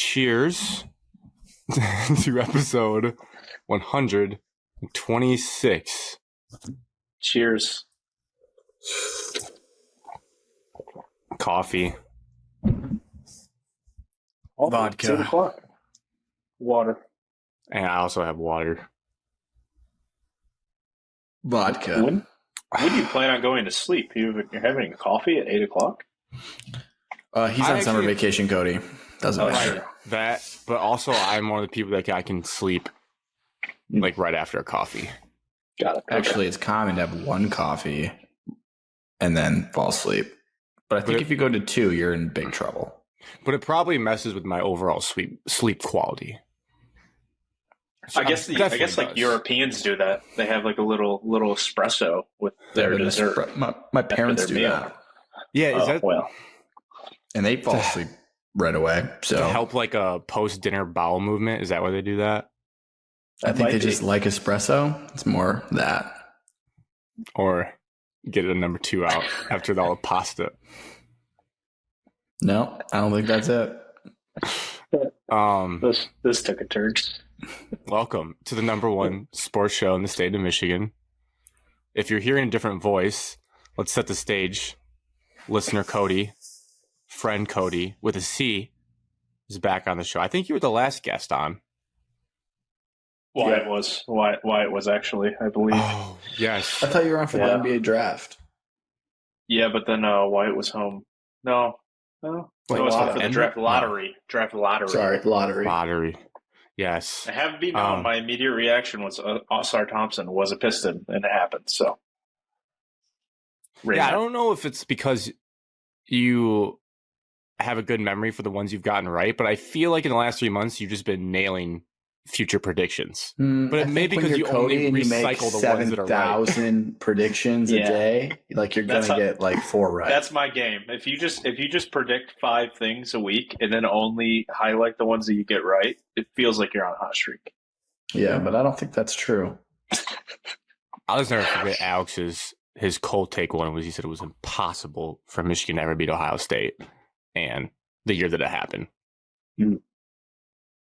Cheers to episode 126. Cheers. Coffee. Vodka. 2 o'clock. Water. And I also have water. Vodka. When do you plan on going to sleep? You're having coffee at 8 o'clock? He's on summer vacation, Cody. Doesn't matter. That, but also I'm one of the people that I can sleep like right after a coffee. Got it. Actually, it's common to have one coffee and then fall asleep. But I think if you go to 2, you're in big trouble. But it probably messes with my overall sleep quality. So I guess like Europeans do that. They have like a little espresso with their dessert. My parents do meal. that. Yeah, is that well? And they fall asleep right away. So to help like a post-dinner bowel movement? Is that why they do that? I think they just like espresso. It's more that. Or get a number 2 out after all the pasta. No, I don't think that's it. This took a turn. Welcome to the number 1 sports show in the state of Michigan. If you're hearing a different voice, let's set the stage. Listener Cody, friend Cody with a C, is back on the show. I think you were the last guest on. Wyatt was actually, I believe. Oh, yes. I thought you were on for the NBA draft. Yeah, but then Wyatt was home. No. Wait, it was for the draft lottery. Draft lottery. Sorry, lottery. Lottery. Yes. I have been known. My immediate reaction was Oscar Thompson was a Piston, and it happened. So, I don't know if it's because you have a good memory for the ones you've gotten right, but I feel like in the last 3 months you've just been nailing future predictions. But it may be because you only recycle the ones that are right. 7,000 predictions a day, like you're gonna get like 4 right. That's my game. If you just predict 5 things a week and then only highlight the ones that you get right, it feels like you're on a hot streak. Yeah, but I don't think that's true. I'll just never forget Alex's his cold take one was he said it was impossible for Michigan to ever beat Ohio State, and the year that it happened.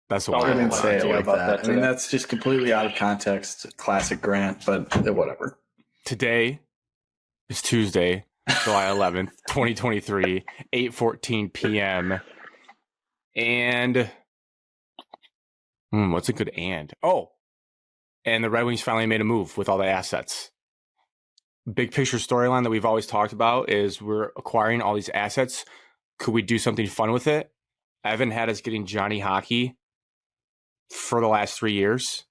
That's the one. I didn't say it like that. I mean, that's just completely out of context. Classic Grant, but whatever. Today is Tuesday, July 11th, 2023, 8:14 p.m. And what's a good and? Oh, and the Red Wings finally made a move with all the assets. Big picture storyline that we've always talked about is we're acquiring all these assets. Could we do something fun with it? Evan had us getting Johnny Hockey for the last 3 years.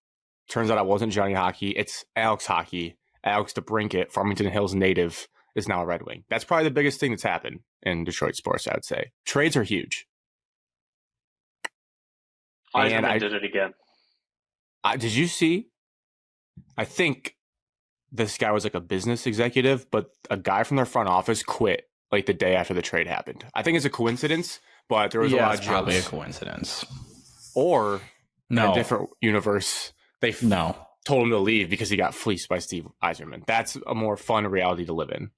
Turns out it wasn't Johnny Hockey. It's Alex Hockey. Alex DeBrincat, Farmington Hills native, is now a Red Wing. That's probably the biggest thing that's happened in Detroit sports, I would say. Trades are huge. I did it again. Did you see? I think this guy was like a business executive, but a guy from their front office quit like the day after the trade happened. I think it's a coincidence, but there was a lot of probably jokes. A coincidence. Or in a different universe, they told him to leave because he got fleeced by Steve Yzerman. That's a more fun reality to live in.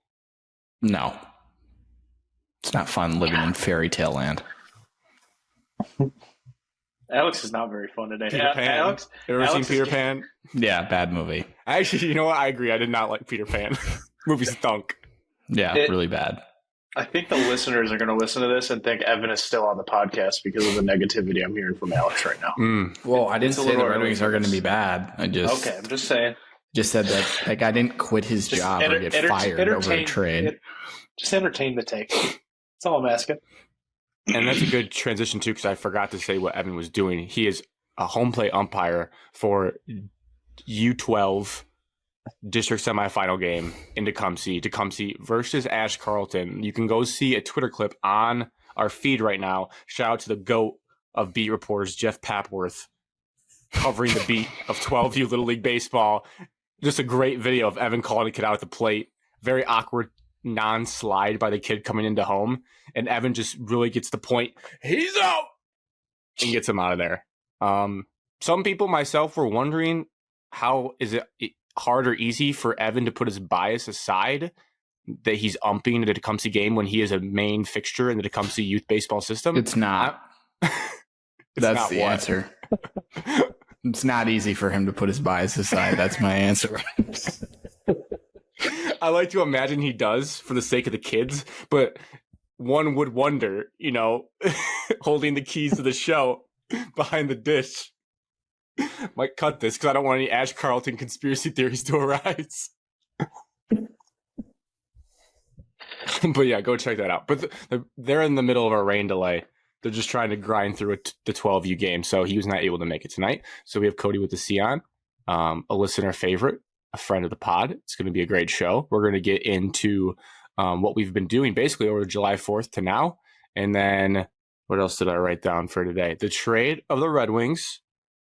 No. It's not fun living in fairy tale land. Alex is not very fun today. Peter Pan. Alex, ever seen Peter Pan? Yeah, bad movie. Actually, you know what? I agree. I did not like Peter Pan. Movie stunk. Yeah, really bad. I think the listeners are going to listen to this and think Evan is still on the podcast because of the negativity I'm hearing from Alex right now. Well, I didn't say the Red Wings are going to be bad. I'm just saying. Just said that like I didn't quit his job or get fired over a trade. Just entertain the take. That's all I'm asking. And that's a good transition, too, because I forgot to say what Evan was doing. He is a home plate umpire for U12 district semifinal game in Tecumseh versus Ash Carlton. You can go see a Twitter clip on our feed right now. Shout out to the GOAT of beat reporters, Jeff Papworth, covering the beat of 12U Little League Baseball. Just a great video of Evan calling a kid out at the plate. Very awkward non-slide by the kid coming into home. And Evan just really gets the point. He's out! And gets him out of there. Some people, myself, were wondering how is it hard or easy for Evan to put his bias aside that he's umping the Tecumseh game when he is a main fixture in the Tecumseh youth baseball system. It's not. That's not the what. answer. It's not easy for him to put his bias aside. That's my answer. I like to imagine he does for the sake of the kids, but one would wonder, holding the keys to the show behind the dish. Might cut this because I don't want any Ash Carlton conspiracy theories to arise. But yeah, go check that out. But they're in the middle of a rain delay. They're just trying to grind through the 12U game, so he was not able to make it tonight. So we have Cody with the C on, a listener favorite, a friend of the pod. It's going to be a great show. We're going to get into what we've been doing basically over July 4th to now. And then what else did I write down for today? The trade of the Red Wings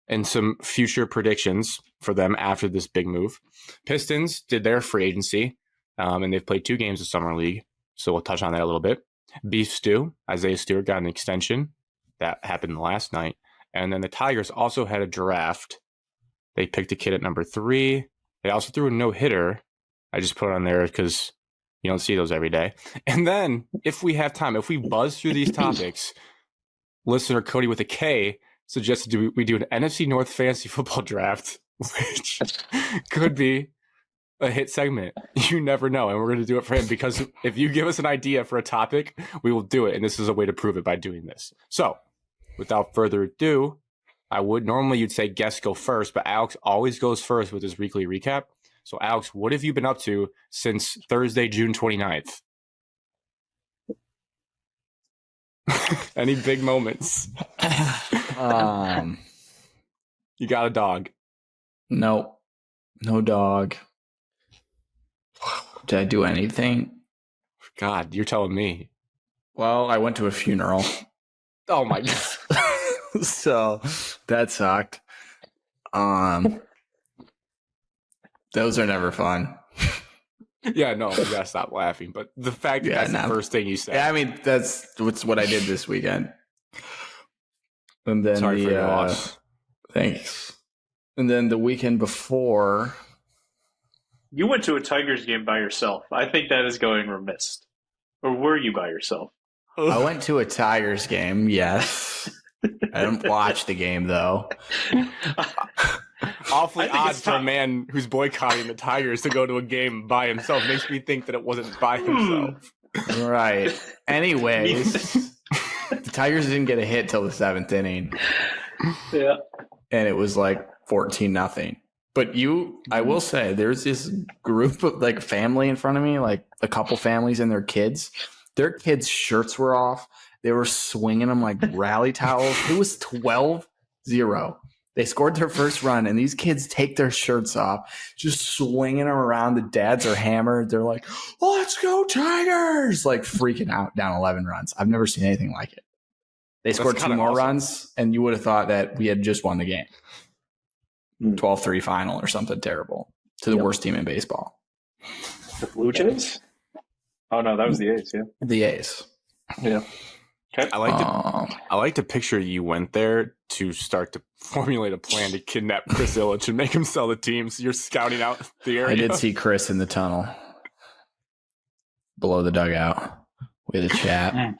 and some future predictions for them after this big move. Pistons did their free agency, and they've played 2 games of Summer League. So we'll touch on that a little bit. Beef Stew, Isaiah Stewart got an extension. That happened last night. And then the Tigers also had a draft. They picked a kid at number 3. They also threw a no-hitter. I just put it on there because you don't see those every day. And then, if we have time, if we buzz through these topics, listener Cody with a K suggested we do an NFC North fantasy football draft, which could be a hit segment. You never know. And we're going to do it for him because if you give us an idea for a topic, we will do it. And this is a way to prove it by doing this. So without further ado, you'd say guests go first, but Alex always goes first with his weekly recap. So Alex, what have you been up to since Thursday, June 29th? Any big moments? You got a dog? Nope. No dog. Did I do anything? God, you're telling me. Well, I went to a funeral. Oh my God. So that sucked. Those are never fun. Yeah, no, you gotta stop laughing. But the fact that that's the first thing you said. Yeah, I mean, that's what I did this weekend. And then Sorry for your loss. Thanks. And then the weekend before, You went to a Tigers game by yourself. I think that is going remiss. Or were you by yourself? I went to a Tigers game, yes. I didn't watch the game, though. Awfully odd for a man who's boycotting the Tigers to go to a game by himself. Makes me think that it wasn't by himself. Right. Anyways, the Tigers didn't get a hit till the 7th inning. Yeah. And it was like 14-0. But I will say, there's this group of family in front of me, like a couple families and their kids. Their kids' shirts were off. They were swinging them like rally towels. It was 12-0. They scored their first run, and these kids take their shirts off, just swinging them around. The dads are hammered. They're like, let's go Tigers! Like freaking out down 11 runs. I've never seen anything like it. They scored 2 more runs, and you would have thought that we had just won the game. 12-3 final or something terrible to the worst team in baseball. The Blue Jays? Oh, no, that was the A's, yeah. The A's. Yeah. Okay. I like to picture you went there to start to formulate a plan to kidnap Chris Illich and make him sell the team. So you're scouting out the area. I did see Chris in the tunnel below the dugout. We had a chat.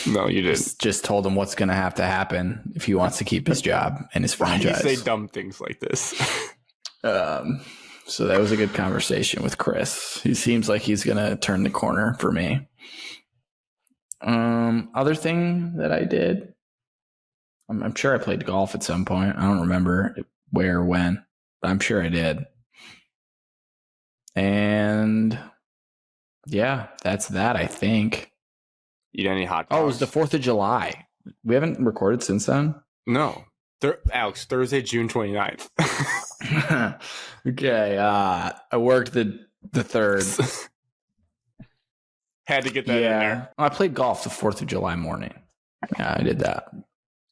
No, you didn't. Just told him what's going to have to happen if he wants to keep his job and his franchise. Why do you say dumb things like this? So that was a good conversation with Chris. He seems like he's going to turn the corner for me. Other thing that I did, I'm sure I played golf at some point. I don't remember where or when, but I'm sure I did. And yeah, that's that, I think. Eat any hot dogs? Oh, it was the 4th of July. We haven't recorded since then? No. Alex, Thursday, June 29th. Okay. I worked the 3rd. Had to get that in there. I played golf the 4th of July morning. Yeah, I did that.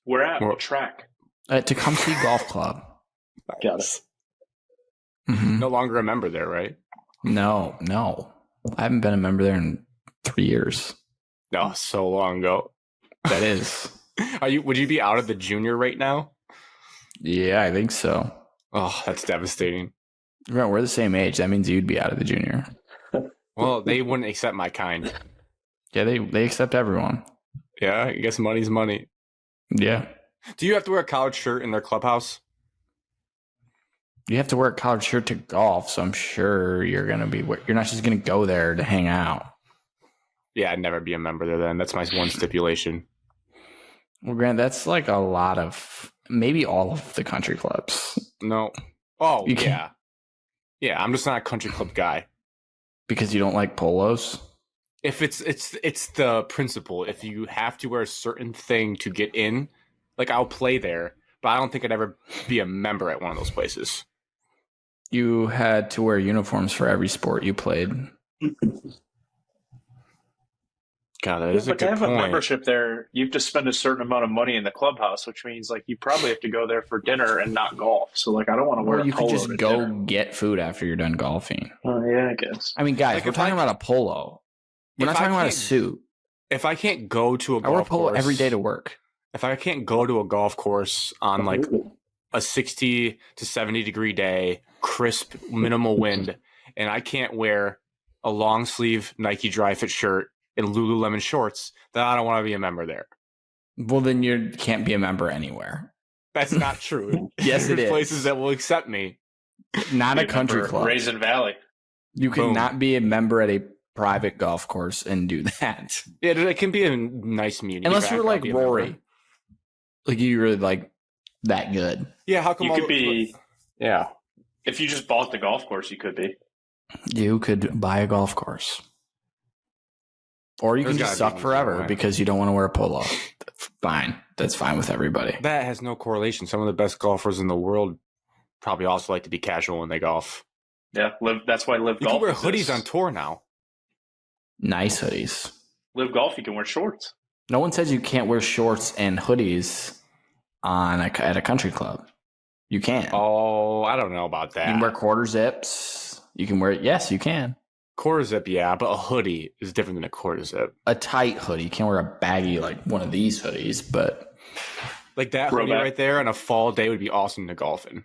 We're at what track? At Tecumseh Golf Club. Got it. Mm-hmm. No longer a member there, right? No. I haven't been a member there in 3 years. No, so long ago. That is. Would you be out of the junior right now? Yeah, I think so. Oh, that's devastating. We're the same age. That means you'd be out of the junior. Well, they wouldn't accept my kind. Yeah, they accept everyone. Yeah, I guess money's money. Yeah. Do you have to wear a collared shirt in their clubhouse? You have to wear a collared shirt to golf, so I'm sure you're not just gonna go there to hang out. Yeah, I'd never be a member there then. That's my one stipulation. Well, Grant, that's like a lot of maybe all of the country clubs. No. Oh, You yeah. can't- Yeah, I'm just not a country club guy. Because you don't like polos. If it's the principle. If you have to wear a certain thing to get in, like I'll play there, but I don't think I'd ever be a member at one of those places. You had to wear uniforms for every sport you played. God, that is a But to good have a point. membership there, you have to spend a certain amount of money in the clubhouse, which means like you probably have to go there for dinner and not golf. So like I don't want to wear Or you a could polo just to go dinner. get food after you're done golfing. Oh yeah, I guess. I mean, guys, Like, we're if talking I- about a polo. We're not if I talking about a can't- suit. If I can't go to a I wear a golf polo course every day to work. if I can't go to a golf course on like a 60 to 70 degree day, crisp, minimal wind, and I can't wear a long sleeve Nike dry fit shirt and Lululemon shorts, then I don't want to be a member there. Well, then you can't be a member anywhere. That's not true. Yes, it There's is. places that will accept me. Not a Be country member of club. Raisin Valley. You Boom. cannot be a member at a private golf course and do that. Yeah, it can be a nice meeting. Unless you're I'll like be a member. Rory. Like you really like that good. Yeah, how come You all could be Yeah. if you just bought the golf course. You could be. You could buy a golf course. Or you There's can just gotta be suck an forever easier way. because you don't want to wear a polo. Fine. That's fine with everybody. That has no correlation. Some of the best golfers in the world probably also like to be casual when they golf. Yeah, live. That's why live You golf. can wear exists. hoodies on tour now. Nice hoodies. Live golf. You can wear shorts. No one says you can't wear shorts and hoodies at a country club. You can. Oh, I don't know about that. You can wear quarter zips. You can wear yes, you can. Quarter zip, yeah, but a hoodie is different than a quarter zip. A tight hoodie. You can't wear a baggy like one of these hoodies, but Like that Throwback. hoodie right there on a fall day would be awesome to golf in.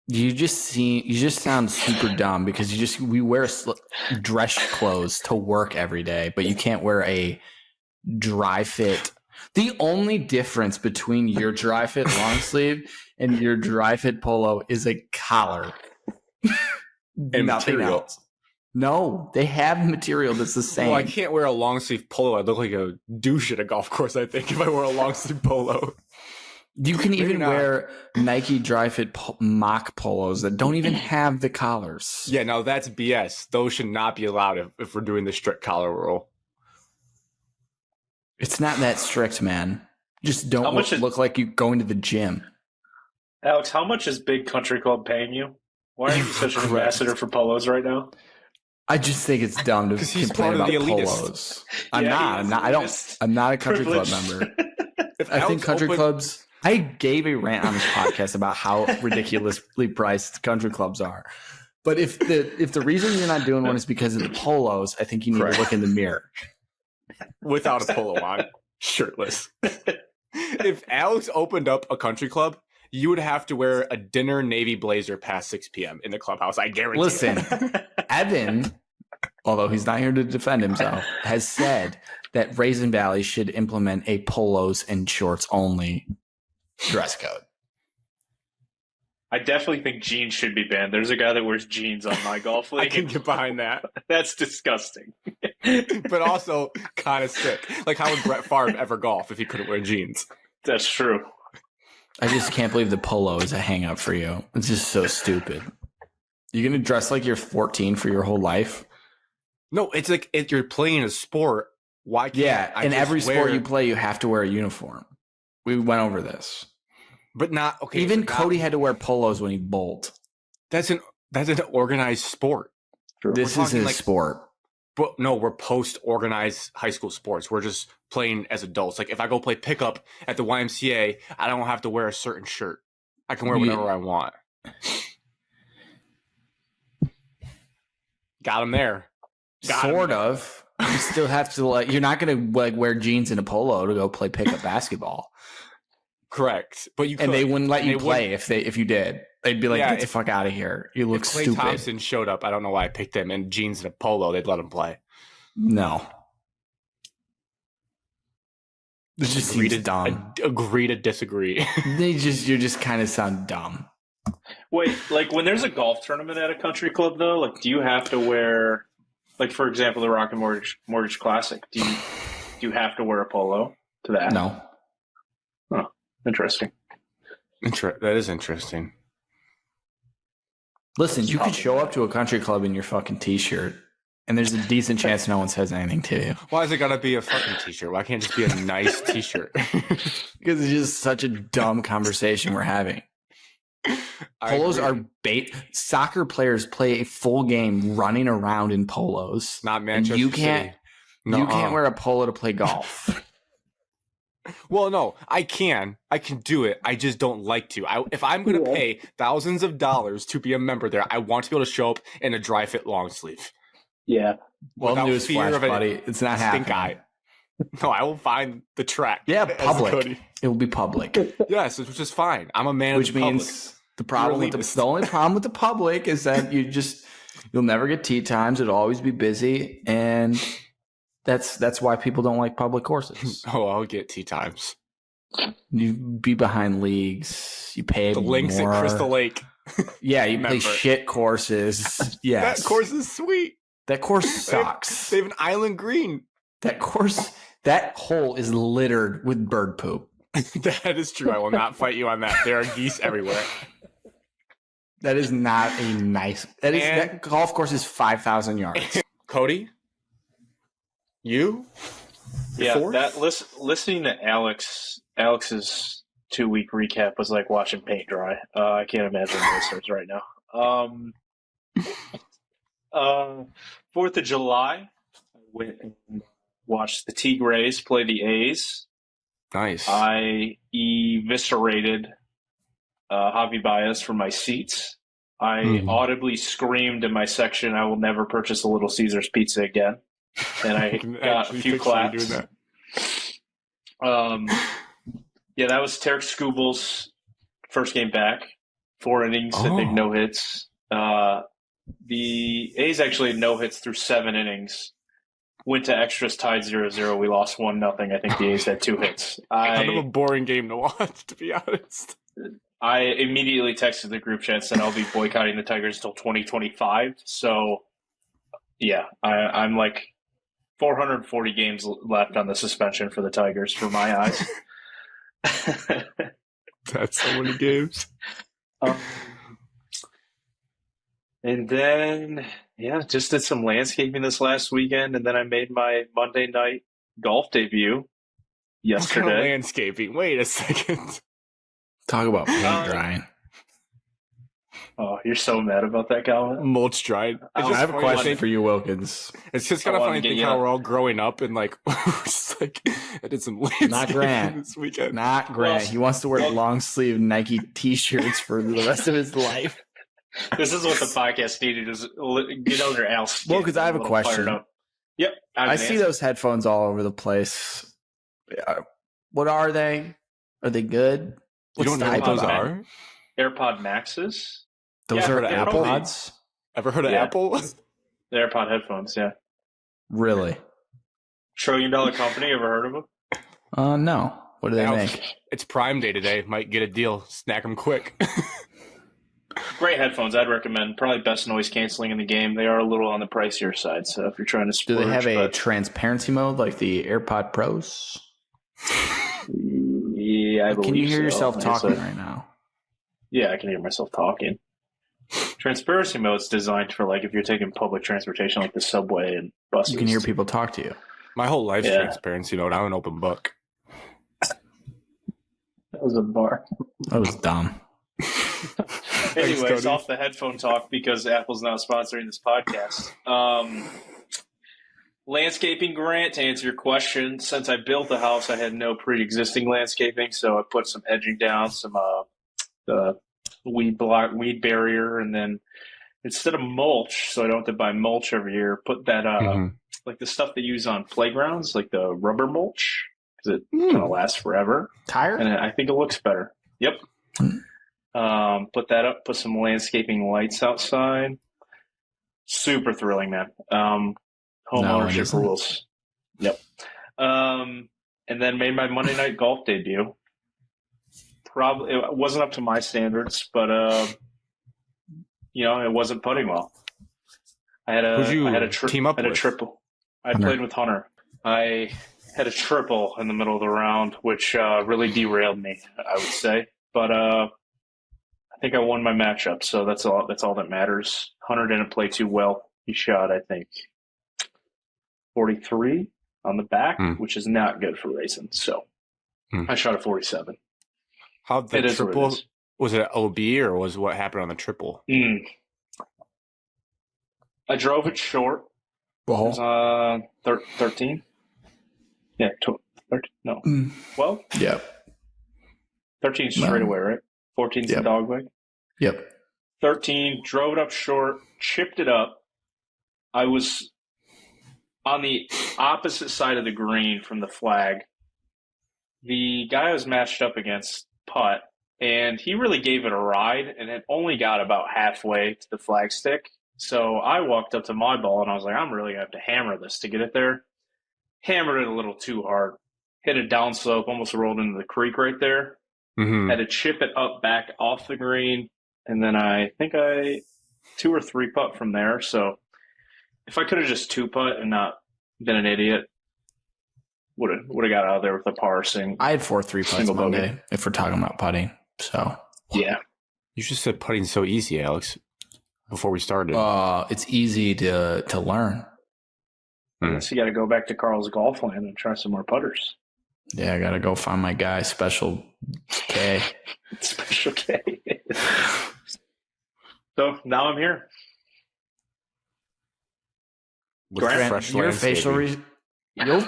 you just sound super dumb because we wear dress clothes to work every day, but you can't wear a dry fit. The only difference between your dry fit long sleeve and your dry fit polo is a collar. And Nothing material. else. No, they have material that's the same. Well, I can't wear a long sleeve polo. I'd look like a douche at a golf course, I think, if I wore a long sleeve polo. You can even not. wear Nike dry fit mock polos that don't even have the collars. Yeah, no, that's BS. Those should not be allowed if we're doing the strict collar rule. It's not that strict, man. Just How don't much is- look like you going to the gym. Alex, how much is Big Country Club paying you? Why are you such an Correct. ambassador for polos right now? I just think it's dumb to 'Cause he's complain part about of the elitist. polos. I'm Yeah, not. he I'm is not. I don't. elitist. I'm not a country club Privileged. member. If I think Alex country opened- clubs. I gave a rant on this podcast about how ridiculously priced country clubs are. But if the reason you're not doing one is because of the polos, I think you need Correct. to look in the mirror. without a polo on, shirtless. If Alex opened up a country club, you would have to wear a dinner navy blazer past 6 p.m. in the clubhouse. I guarantee. Listen, Evan, although he's not here to defend himself, has said that Raisin Valley should implement a polos and shorts only dress code. I definitely think jeans should be banned. There's a guy that wears jeans on my golf I league. can get behind that, That's disgusting. but also kind of sick. Like, how would Brett Favre ever golf if he couldn't wear jeans? That's true. I just can't believe the polo is a hang up for you. It's just so stupid. You're going to dress like you're 14 for your whole life? No, it's like if you're playing a sport. Why can't Yeah, I in just every sport wear- you play, you have to wear a uniform. We went over this. But not okay. Even but not- Cody had to wear polos when he bowled. That's an organized sport. This We're is talking a like- sport. But no, we're post organized high school sports. We're just playing as adults. Like if I go play pickup at the YMCA, I don't have to wear a certain shirt. I can wear whatever I want. Got him there. Got him. Sort of. You still have to like. You're not going to like wear jeans and a polo to go play pickup basketball, Correct. But you and could. they wouldn't let And you they play if you did. They'd be like, Yeah, "Get the if- fuck out of here! You look If Klay stupid." Thompson showed up, I don't know why I picked him in jeans and a polo. They'd let him play. No, This just agree seems dumb. Agree to disagree. You just kind of sound dumb. Wait, like when there's a golf tournament at a country club, though, like do you have to wear, like for example, the Rocket Mortgage Classic? Do you have to wear a polo to that? No. Oh, interesting. That is interesting. Listen, you could show up to a country club in your fucking t-shirt, and there's a decent chance no one says anything to you. Why is it gotta be a fucking t-shirt? Why can't it just be a nice t-shirt? Because it's just such a dumb conversation we're having. Polos are bait. Soccer players play a full game running around in polos. Not Manchester you can't. City. You can't wear a polo to play golf. Well, no, I can do it. I just don't like to. If I'm going to pay thousands of dollars to be a member there, I want to be able to show up in a dry fit long sleeve. Yeah. Well, newsflash, buddy, it's not happening. Eye. No, I will find the track. Yeah, public. It will be public. Yes, which is fine. I'm a man. Which of the means the problem with the only problem with the public is that you'll never get tee times. It'll always be busy, and that's why people don't like public courses. Oh, I'll get tee times. You be behind leagues. You pay the links more. at Crystal Lake. Yeah, you play shit courses. Yes, that course is sweet. That course sucks. They have an island green. That hole is littered with bird poop. That is true. I will not fight you on that. There are geese everywhere. That is not a nice. That golf course is 5,000 yards. Cody, you? Yeah, listening to Alex's 2-week recap was like watching paint dry. I can't imagine the listeners right now. 4th of July, I went and watched the Tigres play the A's. Nice. I eviscerated Javi Baez from my seats. I audibly screamed in my section, "I will never purchase a Little Caesars pizza again." And I got a few claps. That. Yeah, that was Tarek Skubal's first game back. 4 innings, I think, no hits. The A's actually had no hits through 7 innings. Went to extras, tied 0-0. We lost 1-0. I think the A's had 2 hits. Kind of a boring game to watch, to be honest. I immediately texted the group chat and said I'll be boycotting the Tigers until 2025. So, yeah, I'm like 440 games left on the suspension for the Tigers for my eyes. That's so many games. And then, yeah, just did some landscaping this last weekend, and then I made my Monday night golf debut yesterday. What kind of landscaping? Wait a second. Talk about paint drying. Oh, you're so mad about that comment? Mulch dried. I have a question for you, Wilkins. It's just kind of funny to think how we're all growing up and like, just like I did some landscaping Not Grant this weekend. Not Grant. He wants to wear long sleeve Nike t-shirts for the rest of his life. This is what the podcast needed, is get under Al's. Well, because I have a question. Yep. I see those headphones all over the place. What are they? Are they good? You don't know what those are? AirPod Maxes. Those are AirPods? Ever heard of Apple? The AirPod headphones, yeah. Really? $1 trillion company, ever heard of them? No. What do they make? It's Prime Day today. Might get a deal. Snack them quick. Great headphones, I'd recommend. Probably best noise canceling in the game. They are a little on the pricier side, so if you're trying to splurge. Do they have a transparency mode like the AirPod Pros? Yeah, I believe so. Can you hear yourself talking right now? Yeah, I can hear myself talking. Transparency mode's designed for like if you're taking public transportation like the subway and buses. You can hear people talk to you. My whole life's transparency mode. I'm an open book. That was a bar. That was dumb. Anyways, off the headphone talk because Apple's not sponsoring this podcast. Landscaping, Grant, to answer your question, since I built the house, I had no pre-existing landscaping, so I put some edging down, some the weed barrier, and then instead of mulch, so I don't have to buy mulch every year, put that like the stuff they use on playgrounds, like the rubber mulch, because it kind of lasts forever. Tire? And I think it looks better. Yep. Put that up, put some landscaping lights outside. Super thrilling, man. Home ownership rules. Yep. and then made my Monday night golf debut. Probably it wasn't up to my standards, but it wasn't putting well. I had Who'd you a team up with? triple. I Hunter. played with Hunter. I had a triple in the middle of the round, which really derailed me, I would say. But I think I won my matchup, so that's all that matters. Hunter didn't play too well. He shot, I think, 43 on the back, which is not good for racing. So I shot a 47. How'd the It is what it triple? is. Was it OB or was what happened on the triple? I drove it short. It was 13. Yeah, 13. No, 12. Yep. 13 straight away, right? 14 Yep. the dog leg. Yep. 13, drove it up short, chipped it up. I was on the opposite side of the green from the flag. The guy I was matched up against putt, and he really gave it a ride, and it only got about halfway to the flag stick. So I walked up to my ball, and I was like, I'm really going to have to hammer this to get it there. Hammered it a little too hard. Hit a downslope, almost rolled into the creek right there. Mm-hmm. Had to chip it up back off the green, and then I think I 2 or 3 putt from there. So if I could have just 2 putt and not been an idiot, would have got out of there with a par sing. I had 4 3 putts Single Monday, bogey. if we're talking about putting. So Yeah. You just said putting's so easy, Alex. Before we started, it's easy to learn. I guess you got to go back to Carl's Golf Land and try some more putters. Yeah, I gotta go find my guy, Special K. Special K. So now I'm here. with Grant, fresh your landscaping.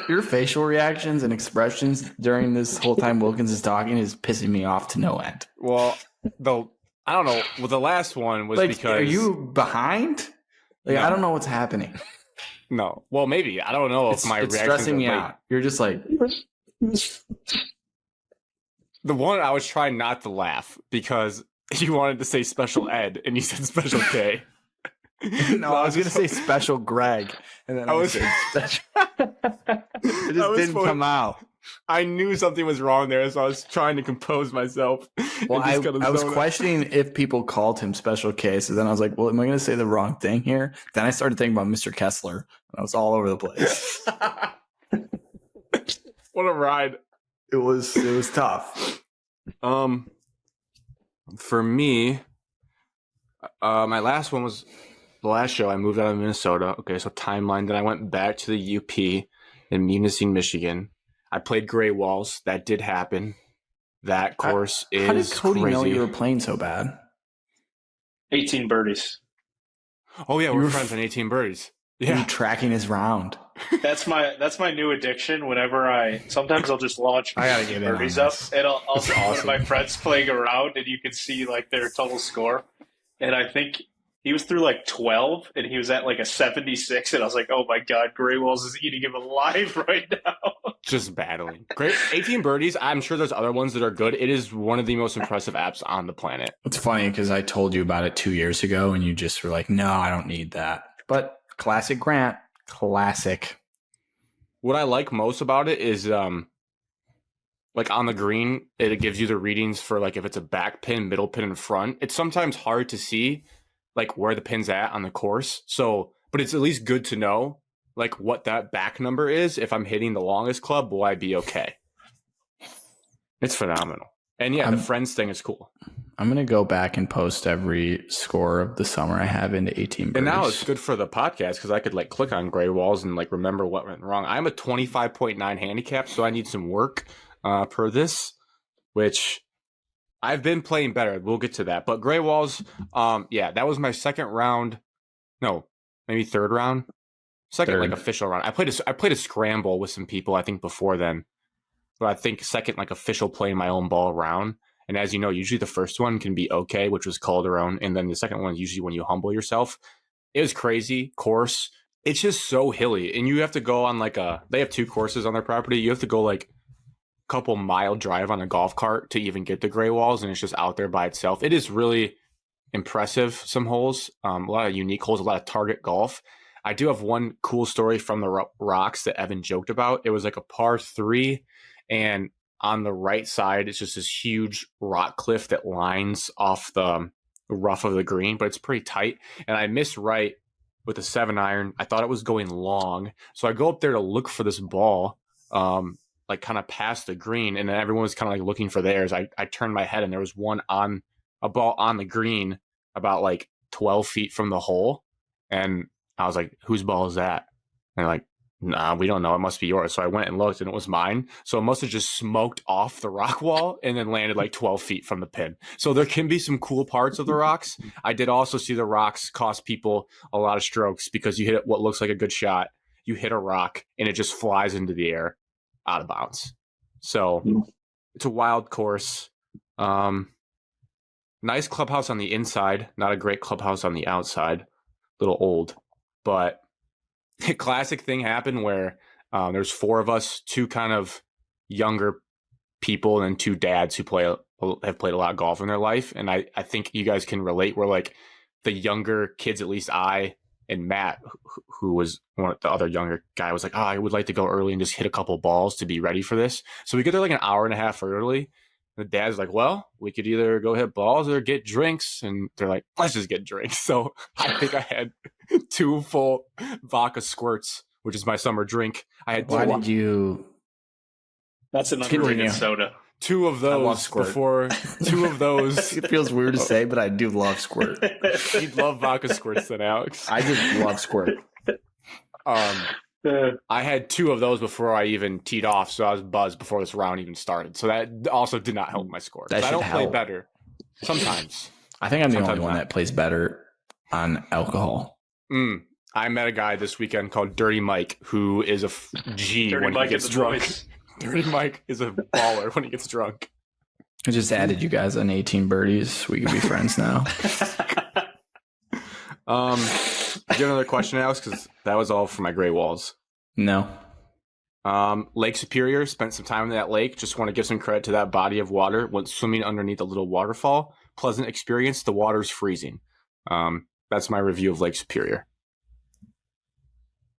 your facial reactions and expressions during this whole time Wilkins is talking is pissing me off to no end. Well, I don't know. Well, the last one was Like, because are you behind? Like, No. I don't know what's happening. no. Well, maybe I don't know if It's my reactions stressing are me late. out. You're just like, The one I was trying not to laugh because you wanted to say special ed and you said special K. no, I was gonna say Special Greg, and then I was- said special. It I just was didn't for- come out. I knew something was wrong there, so I was trying to compose myself. Well, and I just kinda was zone out. questioning if people called him Special K. So then I was like, well, am I going to say the wrong thing here? Then I started thinking about Mr. Kessler. And I was all over the place. What a ride. It was tough. For me, my last one was the last show. I moved out of Minnesota. Okay, so timeline. Then I went back to the UP in Munising, Michigan. I played Gray Walls. That did happen. That course is How did Cody crazy. know you were playing so bad? 18 birdies. Oh yeah, You we're were friends on 18 birdies. You were Yeah, tracking his round. That's my new addiction. Whenever sometimes I'll just launch I gotta get in on birdies up, this. and I'll see one of awesome. my friends playing around, and you can see like their total score. And I think he was through like 12, and he was at like a 76, and I was like, oh my god, Gray Walls is eating him alive right now. just battling. Great, 18 birdies. I'm sure there's other ones that are good. It is one of the most impressive apps on the planet. It's funny because I told you about it 2 years ago and you just were like, no, I don't need that. But classic Grant. Classic. What I like most about it is like on the green, it gives you the readings for like if it's a back pin, middle pin, and front. It's sometimes hard to see like where the pin's at on the course. So, but it's at least good to know like what that back number is. If I'm hitting the longest club, will I be okay? It's phenomenal. And yeah, the friends thing is cool. I'm going to go back and post every score of the summer I have into 18 birdies. And now it's good for the podcast because I could like click on Gray Walls and like remember what went wrong. I'm a 25.9 handicap, so I need some work per this, which I've been playing better. We'll get to that. But Gray Walls, yeah, that was my second round. No, maybe third round. Second, Third. like official round. I played a scramble with some people, I think, before then. But I think second, like official playing my own ball round. And as you know, usually the first one can be okay, which was Calderon. And then the second one is usually when you humble yourself. It was crazy course. It's just so hilly. And you have to go on like they have 2 courses on their property. You have to go like a couple mile drive on a golf cart to even get the Gray Walls. And it's just out there by itself. It is really impressive. Some holes, a lot of unique holes, a lot of target golf. I do have one cool story from the rocks that Evan joked about. It was like a par 3, and on the right side, it's just this huge rock cliff that lines off the rough of the green, but it's pretty tight. And I missed right with a 7-iron. I thought it was going long. So I go up there to look for this ball, like kind of past the green. And then everyone was kind of like looking for theirs. I turned my head and there was a ball on the green about like 12 feet from the hole. And I was like, whose ball is that? And they're like, nah, we don't know. It must be yours. So I went and looked and it was mine. So it must have just smoked off the rock wall and then landed like 12 feet from the pin. So there can be some cool parts of the rocks. I did also see the rocks cost people a lot of strokes because you hit what looks like a good shot. You hit a rock and it just flies into the air out of bounds. So it's a wild course. Nice clubhouse on the inside. Not a great clubhouse on the outside. A little old. But a classic thing happened where there's 4 of us, 2 kind of younger people and 2 dads who have played a lot of golf in their life. And I think you guys can relate. We're like the younger kids, at least I and Matt, who was one of the other younger guy, was like, I would like to go early and just hit a couple balls to be ready for this. So we get there like an hour and a half early. The dad's like, well, we could either go hit balls or get drinks. And they're like, let's just get drinks. So I think I had 2 full vodka squirts, which is my summer drink. I had Why did you? That's an underrated soda. 2 of those before 2 of those. It feels weird to say, but I do love squirt. You'd love vodka squirts then, Alex. I just love squirt. I had 2 of those before I even teed off, so I was buzzed before this round even started. So that also did not help my score. I don't play better sometimes. I think I'm the only one that plays better on alcohol. I met a guy this weekend called Dirty Mike, who is a G Dirty when Mike he gets drunk. Dirty Mike is a baller when he gets drunk. I just added you guys on 18 birdies. We can be friends now. Do you have another question, Alex? Because that was all for my gray walls. No. Lake Superior, spent some time in that lake. Just want to give some credit to that body of water. Went swimming underneath a little waterfall. Pleasant experience. The water's freezing. That's my review of Lake Superior.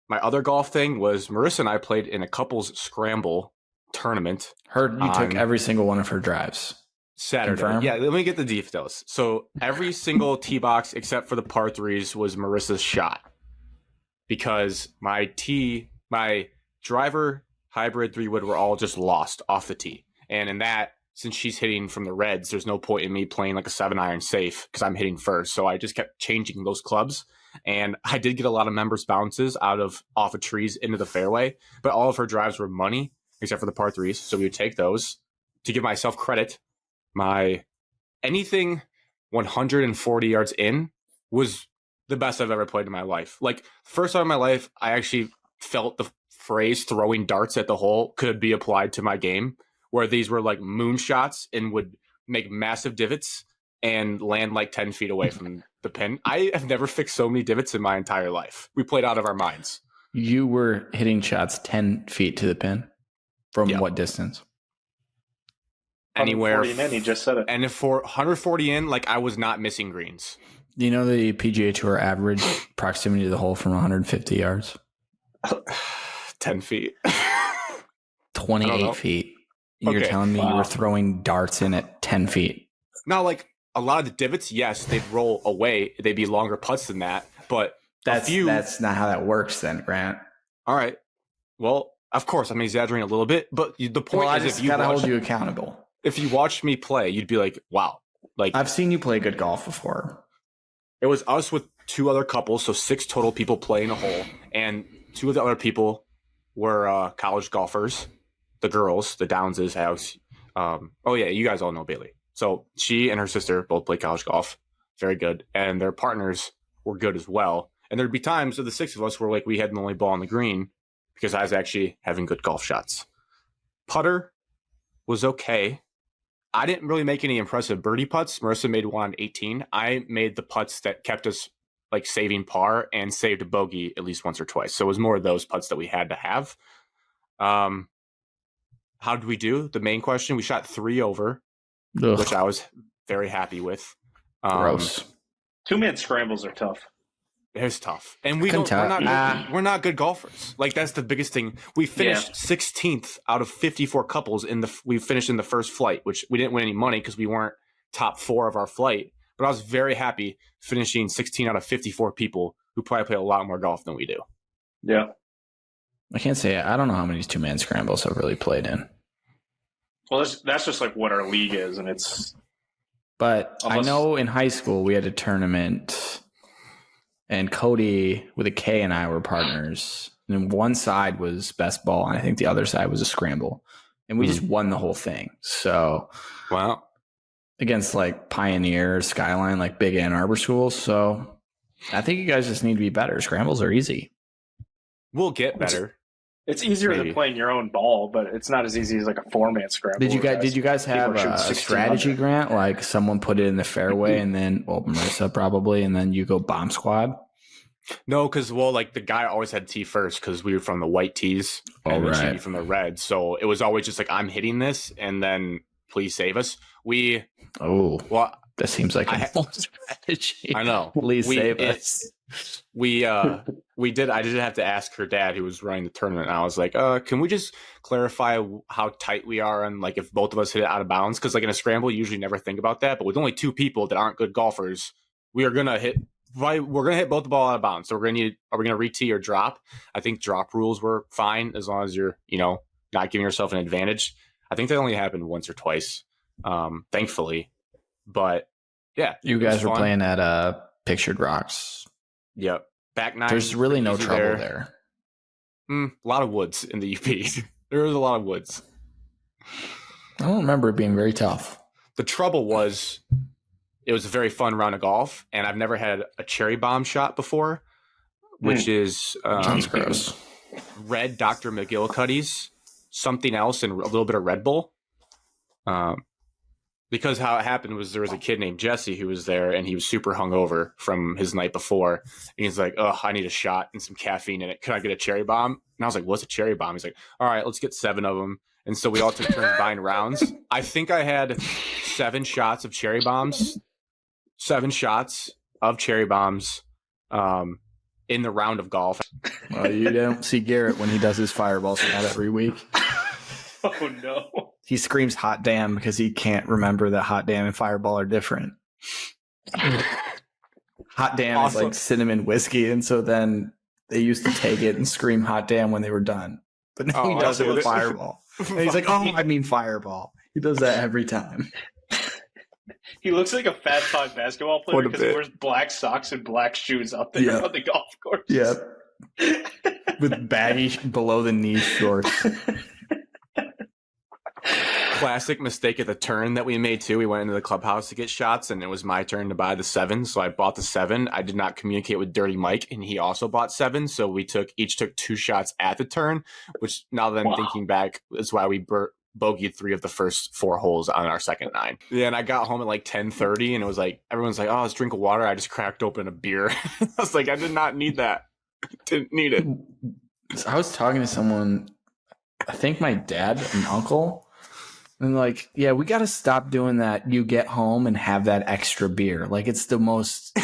My other golf thing was Marissa and I played in a couples scramble tournament. Heard you took every single one of her drives. Saturday. Confirm? Yeah, let me get the details. So every single tee box except for the par 3s was Marissa's shot. Because my driver, hybrid, 3-wood were all just lost off the tee. And in that, since she's hitting from the reds, there's no point in me playing like a 7-iron safe because I'm hitting first. So I just kept changing those clubs. And I did get a lot of members bounces off of trees into the fairway. But all of her drives were money except for the par 3s. So we would take those. To give myself credit, my anything 140 yards in was the best I've ever played in my life. Like, first time in my life, I actually felt the phrase throwing darts at the hole could be applied to my game, where these were like moonshots and would make massive divots and land like 10 feet away from the pin. I have never fixed so many divots in my entire life. We played out of our minds. You were hitting shots 10 feet to the pin? From what distance? Anywhere. 140 in, he just said it. And for 140 in, like, I was not missing greens. Do you know the PGA Tour average proximity to the hole from 150 yards? 10 feet. 28 feet. You're telling me you were throwing darts in at 10 feet. Now, like, a lot of the divots, yes, they'd roll away. They'd be longer putts than that. But that's not how that works then, Grant. All right. Well, of course, I'm exaggerating a little bit. But the point is, if you gotta hold you accountable. If you watched me play, you'd be like, wow. Like, I've seen you play good golf before. It was us with 2 other couples, so 6 total people playing a hole. And 2 of the other people were college golfers. The girls, the Downses, Alex. You guys all know Bailey. So she and her sister both play college golf. Very good. And their partners were good as well. And there'd be times of the 6 of us where like we had the only ball on the green because I was actually having good golf shots. Putter was okay. I didn't really make any impressive birdie putts. Marissa made one on 18. I made the putts that kept us like saving par and saved a bogey at least once or twice. So it was more of those putts that we had to have. How did we do? The main question, we shot 3 over, which I was very happy with. Gross. 2-man scrambles are tough. It was tough, and we're not good golfers. Like that's the biggest thing. We finished 16th out of 54 couples we finished in the first flight, which we didn't win any money because we weren't top 4 of our flight. But I was very happy finishing 16 out of 54 people who probably play a lot more golf than we do. Yeah, I can't say I don't know how many 2-man scrambles I've really played in. Well, that's just like what our league is, and it's. But I know in high school we had a tournament. And Cody with a K and I were partners. And one side was best ball, and I think the other side was a scramble. And we just won the whole thing. So, wow. Against like Pioneer, Skyline, like big Ann Arbor schools. So I think you guys just need to be better. Scrambles are easy. We'll get better. It's easier than playing your own ball, but it's not as easy as like a 4-man scramble. Did you guys have a strategy grant? Like someone put it in the fairway and then, Marissa probably, and then you go bomb squad? No, because, like the guy always had tee first because we were from the white tees and the TV from the red. So it was always just like, I'm hitting this and then please save us. That seems like a strategy. I know. Please save us. I did have to ask her dad who was running the tournament, and I was like, can we just clarify how tight we are and like if both of us hit it out of bounds? Because like in a scramble, you usually never think about that, but with only 2 people that aren't good golfers, we're gonna hit both the ball out of bounds. So are we gonna re-tee or drop? I think drop rules were fine as long as you're not giving yourself an advantage. I think that only happened once or twice, thankfully. But yeah, you guys were playing at Pictured Rocks. Yep. Back 9. There's really no trouble there. A lot of woods in the UP. There was a lot of woods. I don't remember it being very tough. The trouble was it was a very fun round of golf, and I've never had a cherry bomb shot before, which is sounds gross. Red Dr. McGillicuddy's, something else, and a little bit of Red Bull. Because how it happened was there was a kid named Jesse who was there, and he was super hungover from his night before. And he's like, I need a shot and some caffeine in it. Can I get a cherry bomb? And I was like, what's a cherry bomb? He's like, all right, let's get 7 of them. And so we all took turns buying rounds. I think I had 7 shots of cherry bombs. 7 shots of cherry bombs in the round of golf. Well, you don't see Garrett when he does his fireball shot every week. Oh, no. He screams hot damn because he can't remember that hot damn and fireball are different. Hot damn is like cinnamon whiskey, and so then they used to take it and scream hot damn when they were done. But now he does it with fireball. And he's like, I mean fireball. He does that every time. He looks like a Fat Five basketball player because he wears black socks and black shoes out there on the golf course. Yep. With baggy below the knee shorts. Classic mistake at the turn that we made too. We went into the clubhouse to get shots, and it was my turn to buy the 7. So I bought the 7. I did not communicate with Dirty Mike, and he also bought 7. So we each took 2 shots at the turn, which now that I'm thinking back is why we bogeyed 3 of the first 4 holes on our second 9. Yeah, and I got home at like 10:30, and it was like everyone's like, let's drink a water. I just cracked open a beer. I was like, I did not need that. Didn't need it. I was talking to someone, I think my dad and uncle. And like, yeah, we got to stop doing that. You get home and have that extra beer. Like it's the most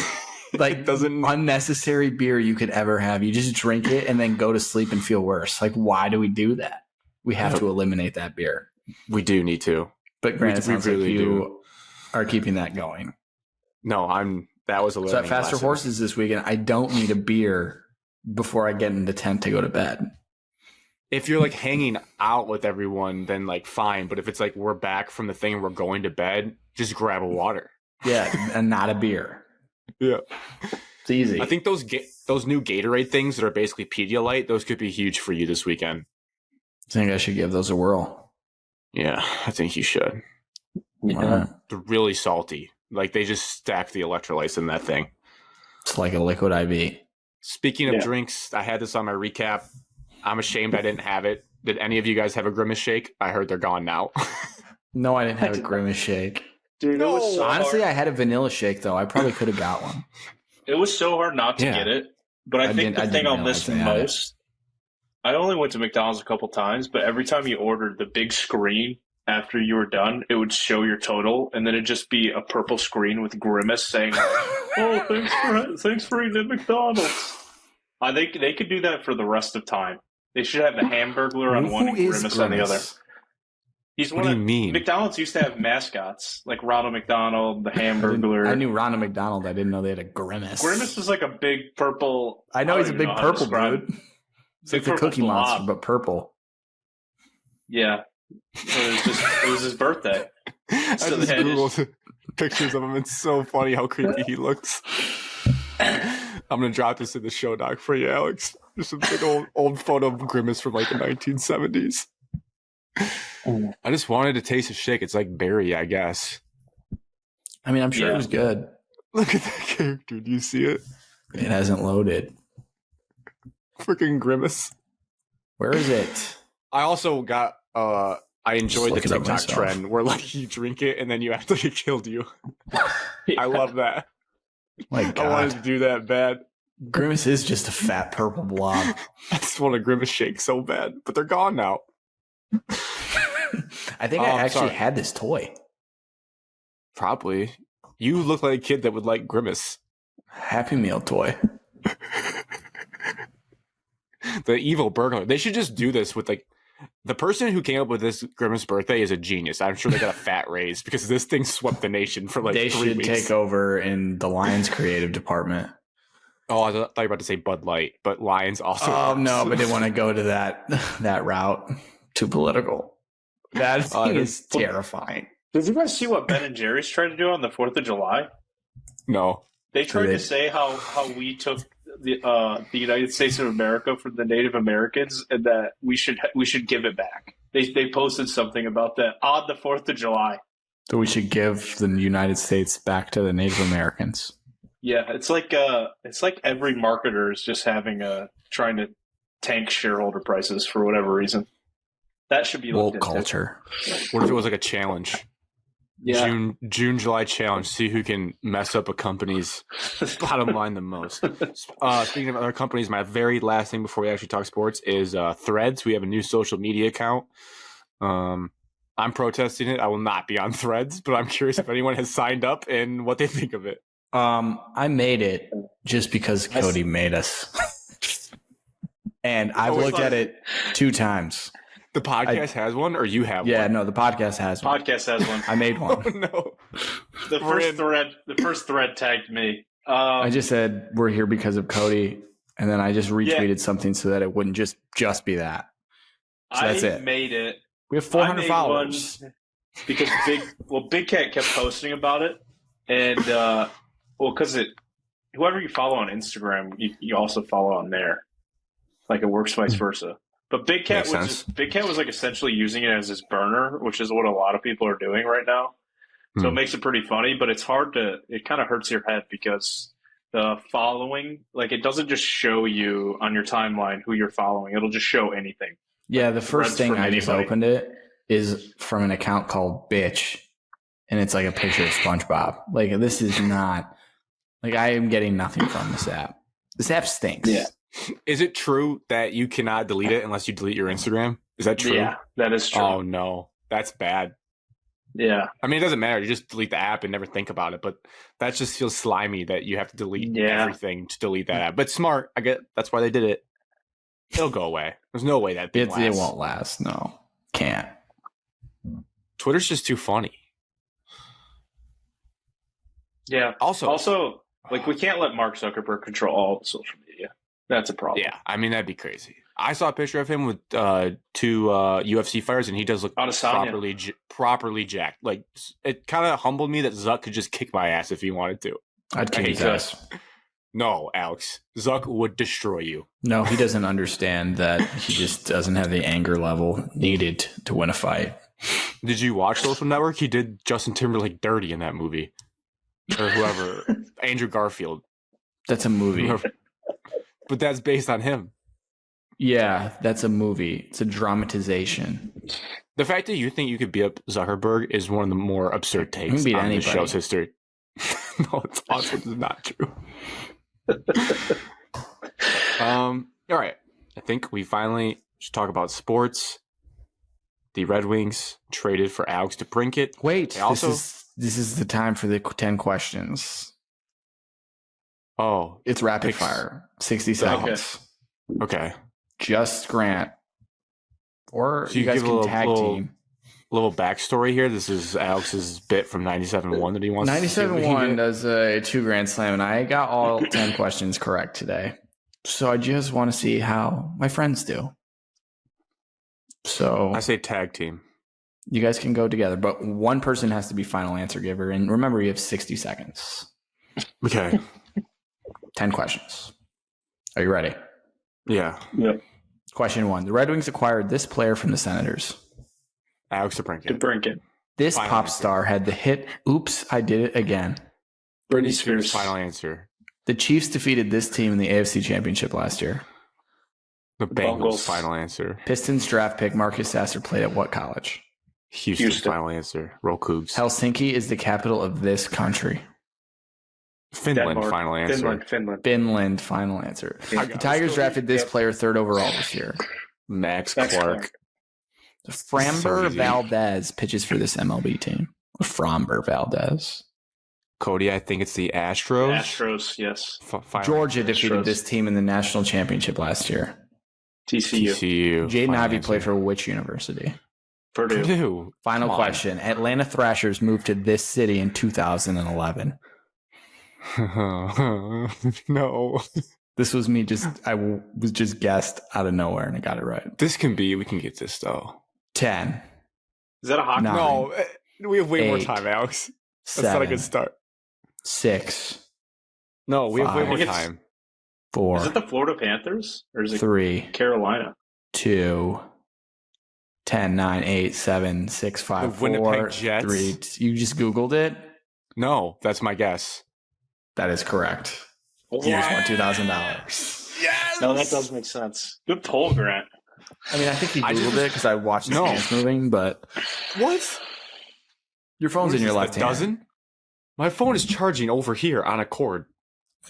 unnecessary beer you could ever have. You just drink it and then go to sleep and feel worse. Like, why do we do that? We have to eliminate that beer. We do need to. But granted, it sounds like you are keeping that going. No, that was a learning. So at Faster Horses this weekend, I don't need a beer before I get in the tent to go to bed. If you're like hanging out with everyone, then like fine. But if it's like we're back from the thing and we're going to bed, just grab a water. Yeah, and not a beer. Yeah, it's easy. I think those new Gatorade things that are basically Pedialyte, those could be huge for you this weekend. I think I should give those a whirl. Yeah, I think you should. Yeah. They're really salty. Like they just stack the electrolytes in that thing. It's like a liquid IV. Speaking of drinks, I had this on my recap. I'm ashamed I didn't have it. Did any of you guys have a Grimace shake? I heard they're gone now. No, I didn't have a Grimace shake. Dude, no. It was so honestly hard. I had a vanilla shake, though. I probably could have got one. It was so hard not to get it. But I think the thing I'll miss most, I only went to McDonald's a couple times, but every time you ordered the big screen after you were done, it would show your total, and then it'd just be a purple screen with Grimace saying, "Oh, thanks for eating at McDonald's." I think they could do that for the rest of time. They should have the Hamburglar on one and Grimace on the other. He's What do you mean? McDonald's used to have mascots like Ronald McDonald, the Hamburglar. I knew Ronald McDonald. I didn't know they had a Grimace. Grimace is like a big purple. I know he's a big purple dude. It's like the Cookie Monster, but purple. Yeah, it was his birthday. I So just they had googled pictures of him. It's so funny how creepy he looks. I'm gonna drop this in the show doc for you, Alex. Just a big old photo of Grimace from like the 1970s. I just wanted to taste a shake. It's like berry, I guess. I mean, I'm sure it was good. Look at that character. Do you see it? It hasn't loaded. Freaking Grimace. Where is it? I also got I enjoyed the Just looking up TikTok myself. trend where like you drink it and then you act like it killed you. I love that. My I wanted God. to do that bad. Grimace is just a fat purple blob. I just want a Grimace shake so bad, but they're gone now. I think Oh, I I'm actually sorry. had this toy. Probably. You look like a kid that would like Grimace. Happy Meal toy. The evil burglar. They should just do this with like the person who came up with this Grimace birthday is a genius. I'm sure they got a fat raise because this thing swept the nation for like They 3 should weeks. take over in the Lions creative department. Oh, I thought you were about to say Bud Light, but Lions also. Oh no, but they want to go to that route. Too political. That thing is terrifying. Did you guys see what Ben and Jerry's tried to do on the 4th of July? No. They tried Did to they? say how we took the United States of America from the Native Americans and that we should give it back. They posted something about that on the 4th of July. So we should give the United States back to the Native Americans. Yeah, it's like every marketer is just trying to tank shareholder prices for whatever reason. That should be Woke looked into. culture. What if it was like a challenge? Yeah. June, July challenge. See who can mess up a company's bottom line the most. Speaking of other companies, my very last thing before we actually talk sports is Threads. We have a new social media account. I'm protesting it. I will not be on Threads, but I'm curious if anyone has signed up and what they think of it. I made it just because Cody made us. And I've looked at it 2 times. The podcast has one, or you have Yeah, one? no, the podcast has one. Podcast has one. I made one. Oh, no. The We're first thread tagged me. I just said we're here because of Cody, and then I just retweeted something so that it wouldn't just be that. So that's it. Made it. We have I 400 made followers. one because Big Cat kept posting about it, and because whoever you follow on Instagram, you also follow on there. Like it works vice versa. But Big Cat was like essentially using it as his burner, which is what a lot of people are doing right now. So it makes it pretty funny, but it kind of hurts your head because the following, like it doesn't just show you on your timeline who you're following. It'll just show anything. Yeah, the first Threads thing from I just anybody. opened it is from an account called Bitch, and it's like a picture of SpongeBob. Like this is not like I am getting nothing from this app. This app stinks. Yeah. Is it true that you cannot delete it unless you delete your Instagram? Is that true? Yeah, that is true. Oh, no. That's bad. Yeah. I mean, it doesn't matter. You just delete the app and never think about it. But that just feels slimy that you have to delete everything to delete that app. But smart. I get that's why they did it. It'll go away. There's no way that thing It lasts. won't last. No, can't. Twitter's just too funny. Yeah. Also, like we can't let Mark Zuckerberg control all the social media. That's a problem. yeah, I mean, that'd be crazy. I saw a picture of him with 2 UFC fighters, and he does look Adesanya. properly jacked. Like, it kind of humbled me that Zuck could just kick my ass if he wanted to. I'd kick he his could. ass. No, Alex. Zuck would destroy you. No, he doesn't understand that he just doesn't have the anger level needed to win a fight. Did you watch Social Network? He did Justin Timberlake dirty in that movie. Or whoever. Andrew Garfield. That's a movie. But that's based on him. Yeah, that's a movie. It's a dramatization. The fact that you think you could beat up Zuckerberg is one of the more absurd can takes beat on the anybody. show's history. No, it's also not true. All right. I think we finally should talk about sports. the Red Wings traded for Alex DeBrincat. Wait, Also- this is the time for the 10 questions. Oh, It's rapid Picks. fire. 60 seconds. okay. Just Grant. Or So you you guys give a can little- tag little- team. Little backstory here. This is Alex's bit from 97.1 that he wants to see if we can 97-1 get. does a 2 Grand Slam, and I got all 10 questions correct today. So I just want to see how my friends do. So I say tag team. you guys can go together, but one person has to be final answer giver. And remember, you have 60 seconds. Okay. 10 questions. Are you ready? Yeah. Question 1. The Red Wings acquired this player from the Senators. Alex DeBrincat. DeBrincat. This Final pop answer. star had the hit Oops, I Did It Again. Britney Spears. Final answer. The Chiefs defeated this team in the AFC Championship last year. The Bengals. Bengals. Final answer. Pistons draft pick Marcus Sasser played at what college? Houston. Houston. Final answer. Roll Cougs. Helsinki is the capital of this country. Finland. Denmark. Final answer. Finland. Finland, final answer. Yeah. The Tigers drafted this player 3rd overall this year. Max Max Clark. Clark. Framber So easy. Valdez pitches for this MLB team. Framber Valdez. Cody, I think it's the Astros. Astros, yes. Final Georgia answer. defeated Astros. this team in the national championship last year. TCU. TCU. Jaden Final Ivey answer. played for which university? Purdue. Purdue. Final Come on. question. Atlanta Thrashers moved to this city in 2011. No. This was me was just guessed out of nowhere and I got it right. We can get this though. 10, Is that a hockey? No. No, we have way more 8, time, Alex. That's 7, not a good start. 6, No, we have way 5. more I think it's- time. 4, Is it the Florida Panthers or is it 3, Carolina? 2, 10, 9, 8, 7, 6, 5, The Winnipeg 4, Jets? 3. You just Googled it? No, that's my guess. That is correct. You just won $2,000. Yes. No, that does make sense. Good pull, Grant. I mean, I think you I Googled just- it because I watched his No. hands moving, but What? your phone's What in is your this, left a hand. dozen? My phone is charging over here on a cord.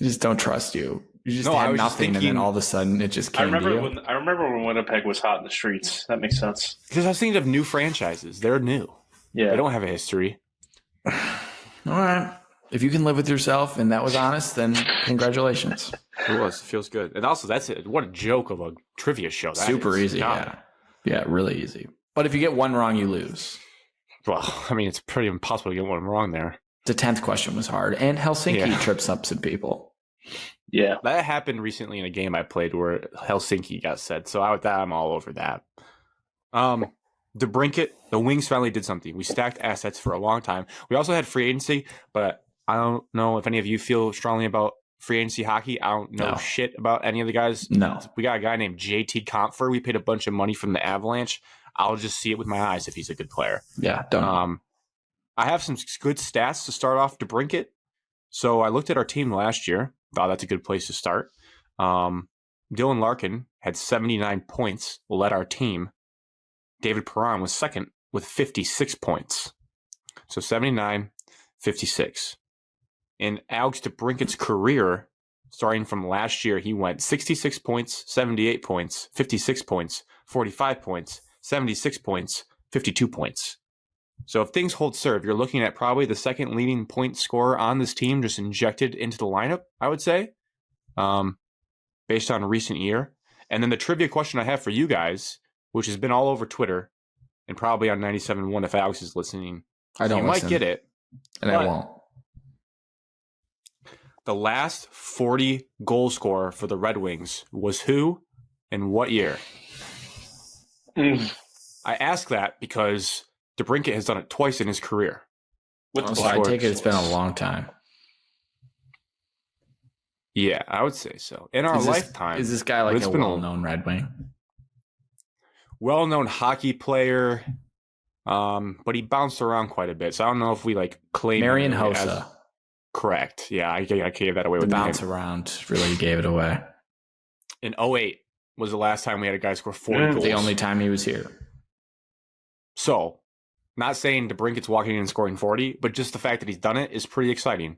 I just don't trust you. You just No, I had was just nothing, and thinking- then all of a sudden it just I came to remember you. when Winnipeg was hot in the streets. That makes sense. Because I was thinking of new franchises. They're new. Yeah. They don't have a history. All right. If you can live with yourself and that was honest, then congratulations. It was. It feels good. And also, that's it. What a joke of a trivia show. That Super is. easy. God. Yeah, really easy. But if you get one wrong, you lose. Well, I mean, it's pretty impossible to get one wrong there. The 10th question was hard. And Helsinki Yeah. trips up some people. Yeah. That happened recently in a game I played where Helsinki got said. So I'm all over that. DeBrincat, the Wings finally did something. We stacked assets for a long time. We also had free agency, but I don't know if any of you feel strongly about free agency hockey. I don't know No. shit about any of the guys. No. We got a guy named JT Compher. We paid a bunch of money from the Avalanche. I'll just see it with my eyes if he's a good player. Yeah, don't. I have some good stats to start off DeBrincat. So I looked at our team last year. Thought that's a good place to start. Dylan Larkin had 79 points, led our team. David Perron was second with 56 points. So 79, 56. In Alex DeBrincat's career, starting from last year, he went 66 points, 78 points, 56 points, 45 points, 76 points, 52 points. So if things hold serve, you're looking at probably the second leading point scorer on this team just injected into the lineup, I would say, based on a recent year. And then the trivia question I have for you guys, which has been all over Twitter and probably on 97.1 if Alex is listening, I don't you listen, might get it. and I but- won't. The last 40 goal scorer for the Red Wings was who and what year? Mm. I ask that because DeBrincat has done it twice in his career. With the So I Black take it it's been a Sox. long time. Yeah, I would say so. In our lifetime. Is this guy like It's a been a- well-known Red Wing? Well-known hockey player, but he bounced around quite a bit. So I don't know if we claim Marian him Hossa. as correct. Yeah, I gave that away The with bounce him. around really gave it away. In 08 was the last time we had a guy score 40 Mm. goals. The only time he was here. So, not saying DeBrincat's walking in and scoring 40, but just the fact that he's done it is pretty exciting.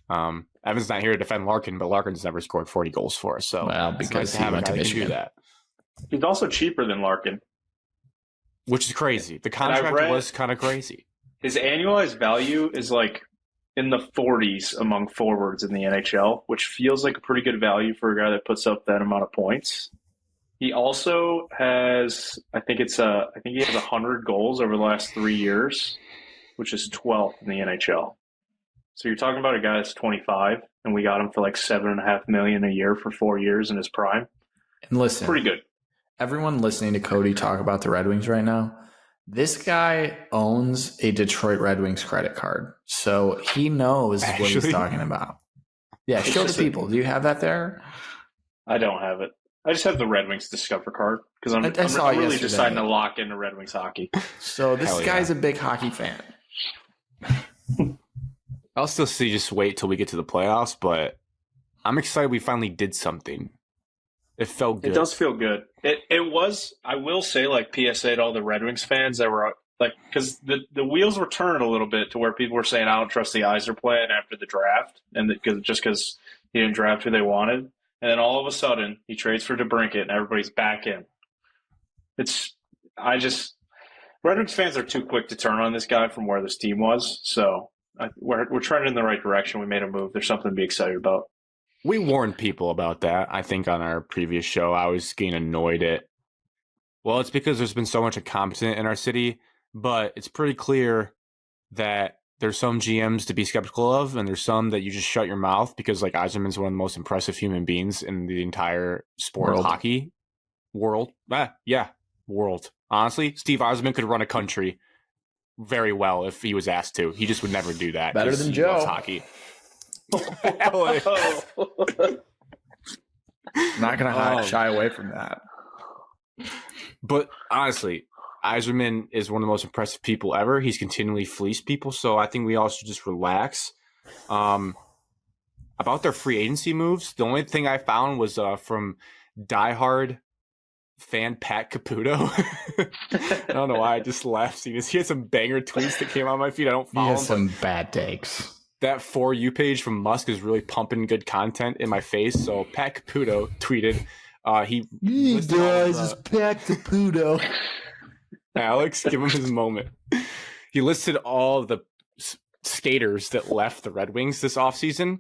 Evan's not here to defend Larkin, but Larkin's never scored 40 goals for us. So Well, it's because nice to he have a went to guy that can do Michigan. that. He's also cheaper than Larkin. which is crazy. The I contract read- was kind of crazy. His annualized value is like in the 40s among forwards in the NHL, which feels like a pretty good value for a guy that puts up that amount of points. He also has, I think he has 100 goals over the last 3 years, which is 12th in the NHL. So you're talking about a guy that's 25, and we got him for like $7.5 million a year for 4 years in his prime. And listen, Pretty good. everyone listening to Cody talk about the Red Wings right now, this guy owns a Detroit Red Wings credit card. So he knows what he's Actually? talking about. Yeah, It's show the just people. Do you have that there? I don't have it. I just have the Red Wings Discover card because I'm saw it really yesterday. deciding to lock into Red Wings hockey. So this Hell guy's yeah. a big hockey fan. I'll still see. Just wait till we get to the playoffs, but I'm excited we finally did something. It felt good. It does feel good. It was, I will say, like PSA to all the Red Wings fans that were like, because the wheels were turning a little bit to where people were saying, I don't trust the Yzer plan after the draft, and because he didn't draft who they wanted. And then all of a sudden, he trades for DeBrincat, and everybody's back in. Red Wings fans are too quick to turn on this guy from where this team was. So we're trending in the right direction. We made a move. There's something to be excited about. We warned people about that, I think, on our previous show. I was getting annoyed at, well, it's because there's been so much incompetent in our city, but it's pretty clear that there's some GMs to be skeptical of, and there's some that you just shut your mouth because, like, Yzerman's one of the most impressive human beings in the entire sport of hockey world. World. Honestly, Steve Yzerman could run a country very well if he was asked to. He just would never do that. Better 'cause than he Joe. loves hockey. Not going to shy away from that. But honestly, Yzerman is one of the most impressive people ever. He's continually fleeced people, so I think we all should just relax. About their free agency moves, the only thing I found was from diehard fan Pat Caputo. I don't know why I just laughed seeing this. He had some banger tweets that came on my feed. I don't He follow has him. some bad takes. That For You page from Musk is really pumping good content in my face. So Pat Caputo tweeted, he listed all the- Pat Caputo. Alex, give him his moment. He listed all of the skaters that left the Red Wings this offseason,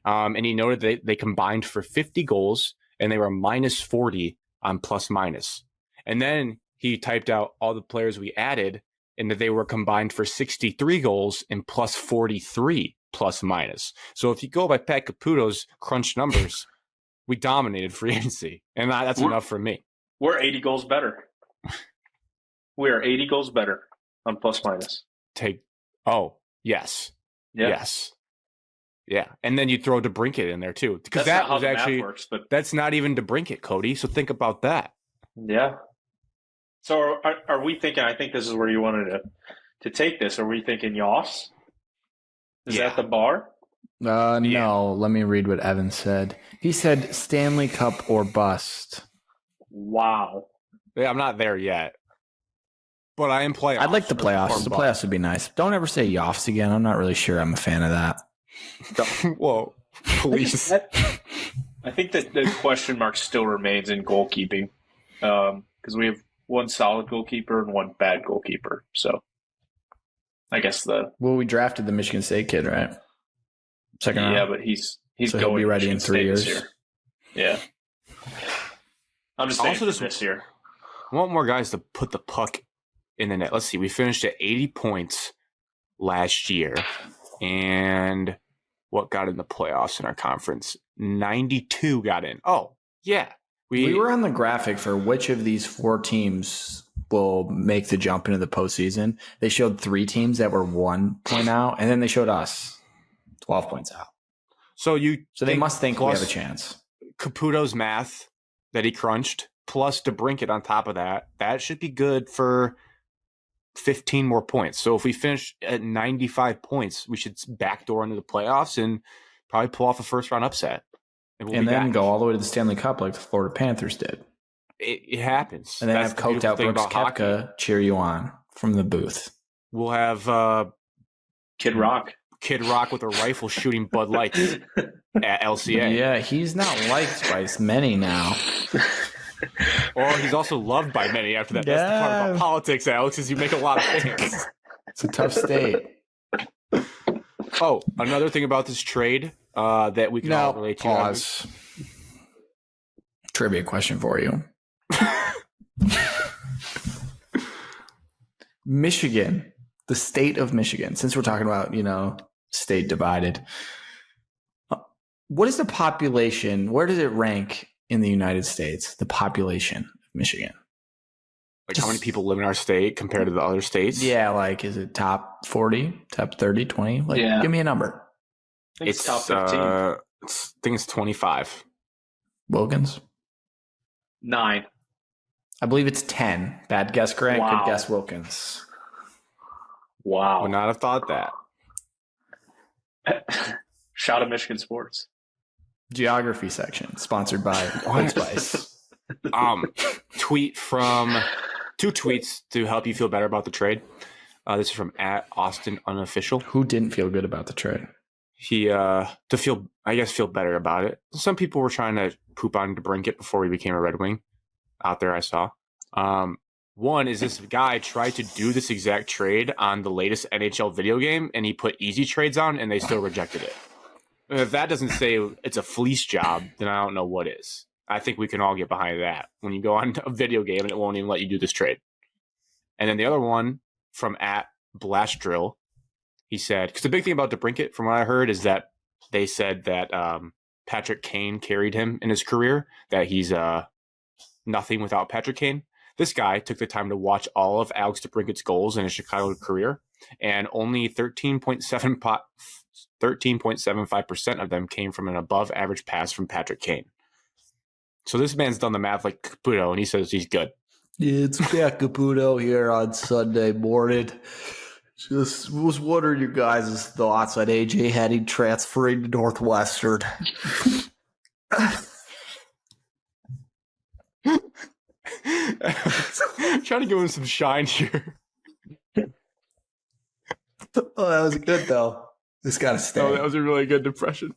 and he noted they combined for 50 goals, and they were minus 40 on plus minus. And then he typed out all the players we added, and that they were combined for 63 goals and plus 43 plus minus. So if you go by Pat Caputo's crunch numbers, we dominated free agency, and that's enough for me. We're 80 goals better. We are 80 goals better on plus minus. Yes. Yeah. Yes. Yeah. And then you throw DeBrincat in there too. Because That's that not how was the math actually, works, but that's not even DeBrincat, Cody. So think about that. yeah. So are we thinking, I think this is where you wanted to take this. Are we thinking Yoffs? Is Yeah. that the bar? No, let me read what Evan said. He said Stanley Cup or bust. Wow. Yeah, I'm not there yet. But I am playoffs. I'd like the playoffs. Or The bust. playoffs would be nice. Don't ever say Yoffs again. I'm not really sure I'm a fan of that. Whoa. Please. I think that the question mark still remains in goalkeeping because we have one solid goalkeeper and one bad goalkeeper. So I guess Well, we drafted the Michigan State kid, right? Second round. yeah, but he's So going he'll be ready in Michigan 3 State this years. year. Yeah. I'm just saying Also, for this year. I want more guys to put the puck in the net. Let's see. We finished at 80 points last year. And what got in the playoffs in our conference? 92 got in. Oh, yeah. We were on the graphic for which of these 4 teams will make the jump into the postseason. They showed 3 teams that were 1 point out, and then they showed us 12 points out. So they must think we plus have a chance. Caputo's math that he crunched, plus DeBrincat on top of that, that should be good for 15 more points. So if we finish at 95 points, we should backdoor into the playoffs and probably pull off a first-round upset. And then go all the way to the Stanley Cup like the Florida Panthers did. It happens. And then That's have the coked beautiful out thing Brooks about hockey. Koepka cheer you on from the booth. We'll have Kid Rock. Kid Rock with a rifle shooting Bud Lights at LCA. Yeah, he's not liked by many now. Or he's also loved by many after that. That's the part about politics, Alex, is you make a lot of fans. It's a tough state. Oh, another thing about this trade that we can all relate to. Pause. Trivia question for you. Michigan, the state of Michigan, since we're talking about, state divided, what is the population? Where does it rank in the United States, the population of Michigan? Like how many people live in our state compared to the other states? Yeah, like is it top 40, top 30, 20? Like, give me a number. I think it's top 15. I think it's 25. Wilkins? 9. I believe it's 10. Bad guess, Greg. Wow. Good guess, Wilkins. Wow. Would not have thought that. Shout out Michigan sports. Geography section, sponsored by Old Spice. Tweet from 2 tweets to help you feel better about the trade. This is from @AustinUnofficial. Who didn't feel good about the trade? He feel better about it. Some people were trying to poop on DeBrincat before he became a Red Wing. Out there, I saw. One is this guy tried to do this exact trade on the latest NHL video game, and he put easy trades on, and they still rejected it. If that doesn't say it's a fleece job, then I don't know what is. I think we can all get behind that. When you go on a video game and it won't even let you do this trade. And then the other one from @BlastDrill, he said, because the big thing about DeBrincat, from what I heard, is that they said that Patrick Kane carried him in his career, that he's nothing without Patrick Kane. This guy took the time to watch all of Alex DeBrincat's goals in his Chicago career, and only 13.75% of them came from an above-average pass from Patrick Kane. So this man's done the math like Caputo, and he says he's good. It's Jack Caputo here on Sunday morning. Just was wondering your guys' thoughts on AJ Henning transferring to Northwestern. Trying to give him some shine here. Oh, that was good, though. This got to stay. Oh, that was a really good depression.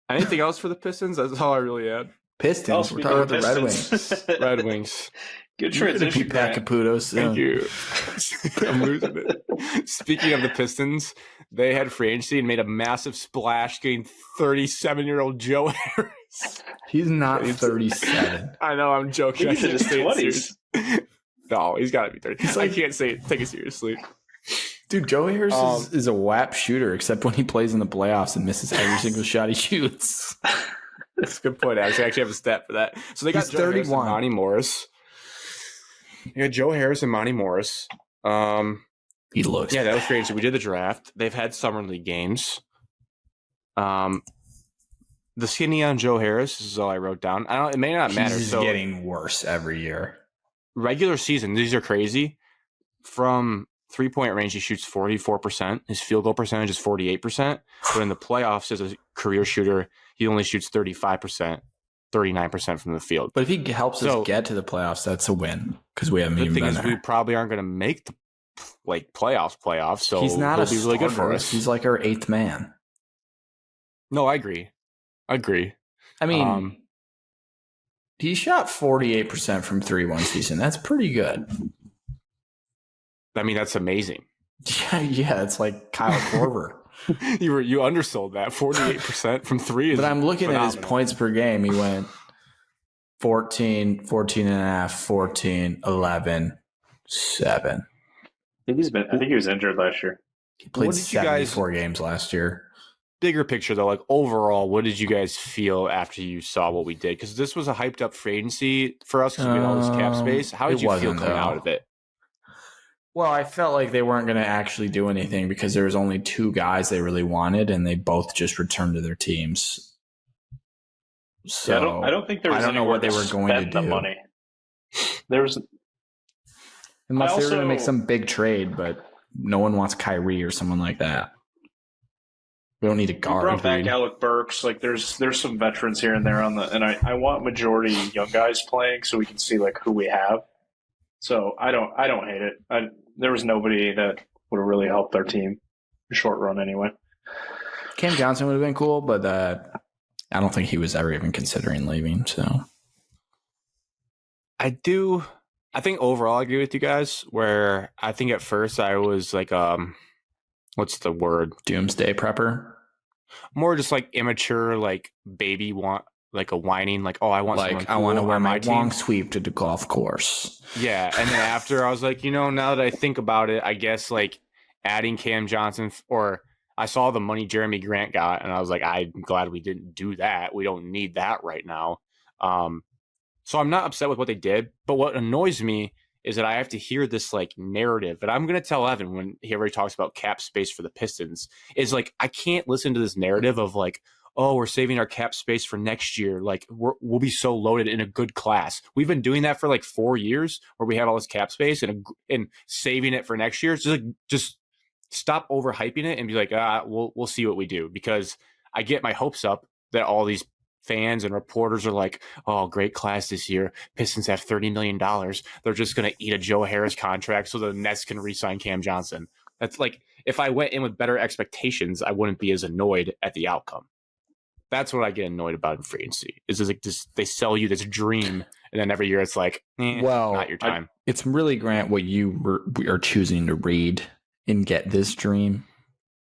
Anything else for the Pistons? That's all I really had. Pistons? We're talking about the Red Wings. Red Wings. Good transition. Pat Caputo soon. Thank you. I'm losing it. Speaking of the Pistons, they had free agency and made a massive splash getting 37-year-old Joe Harris. He's not 37. I know, I'm joking. He's in his 20s. No, he's got to be 30. I can't take it seriously. Dude, Joe Harris is a WAP shooter, except when he plays in the playoffs and misses every single shot he shoots. That's a good point, Alex. I actually have a stat for that. So they got Joe Harris and Monty Morris. You got Joe Harris and Monty Morris. He looks. Yeah, that was crazy. We did the draft. They've had summer league games. The skinny on Joe Harris is all I wrote down. It may not matter. He's getting worse every year. Regular season, these are crazy. From 3-point range, he shoots 44%. His field goal percentage is 48%. But in the playoffs, as a career shooter, he only shoots 35%, 39% from the field. But if he helps us get to the playoffs, that's a win because we haven't even been there. The thing is, we probably aren't going to make the playoffs. So he's not he'll be really good for us. He's like our 8th man. No, I agree. I mean, he shot 48% from 3 one season. That's pretty good. I mean, that's amazing. Yeah, it's like Kyle Korver. You undersold that. 48% from 3 is But I'm looking phenomenal. at his points per game. He went 14, 14 and a half, 14, 11, 7. I think he was injured last year. He played 74 games last year. Bigger picture, though, like overall, what did you guys feel after you saw what we did? Because this was a hyped up free agency for us because we had all this cap space. How did you feel coming out of it? Well, I felt like they weren't going to actually do anything because there was only 2 guys they really wanted, and they both just returned to their teams. So yeah, I don't think there was. I don't know what they were going to do. The money. There was, unless they were going to make some big trade, but no one wants Kyrie or someone like that. We don't need a guard. We brought back Alec Burks. Like there's some veterans here and there and I want majority young guys playing so we can see like who we have. So I don't hate it. There was nobody that would have really helped our team in the short run anyway. Cam Johnson would have been cool, but I don't think he was ever even considering leaving. So I do. I think overall I agree with you guys. Where I think at first I was like, what's the word? Doomsday prepper. More just like immature, like baby want like a whining, like, oh, I want someone Like cool I want to wear on my long team. sweep to the golf course. Yeah, and then after I was like, now that I think about it, I guess like adding Cam Johnson or I saw the money Jeremy Grant got, and I was like, I'm glad we didn't do that. We don't need that right now. So I'm not upset with what they did, but what annoys me is that I have to hear this like narrative, and I'm going to tell Evan when he already talks about cap space for the Pistons is like, I can't listen to this narrative of like, oh, we're saving our cap space for next year. Like we'll be so loaded in a good class. We've been doing that for like 4 years where we have all this cap space and saving it for next year. It's just stop overhyping it and be like, we'll see what we do, because I get my hopes up that all these fans and reporters are like, oh, great class this year. Pistons have $30 million. They're just going to eat a Joe Harris contract so the Nets can re-sign Cam Johnson. That's like, if I went in with better expectations, I wouldn't be as annoyed at the outcome. That's what I get annoyed about in free agency. Is like this, they sell you this dream, and then every year it's like, not your time. It's really, Grant, what you are choosing to read and get this dream.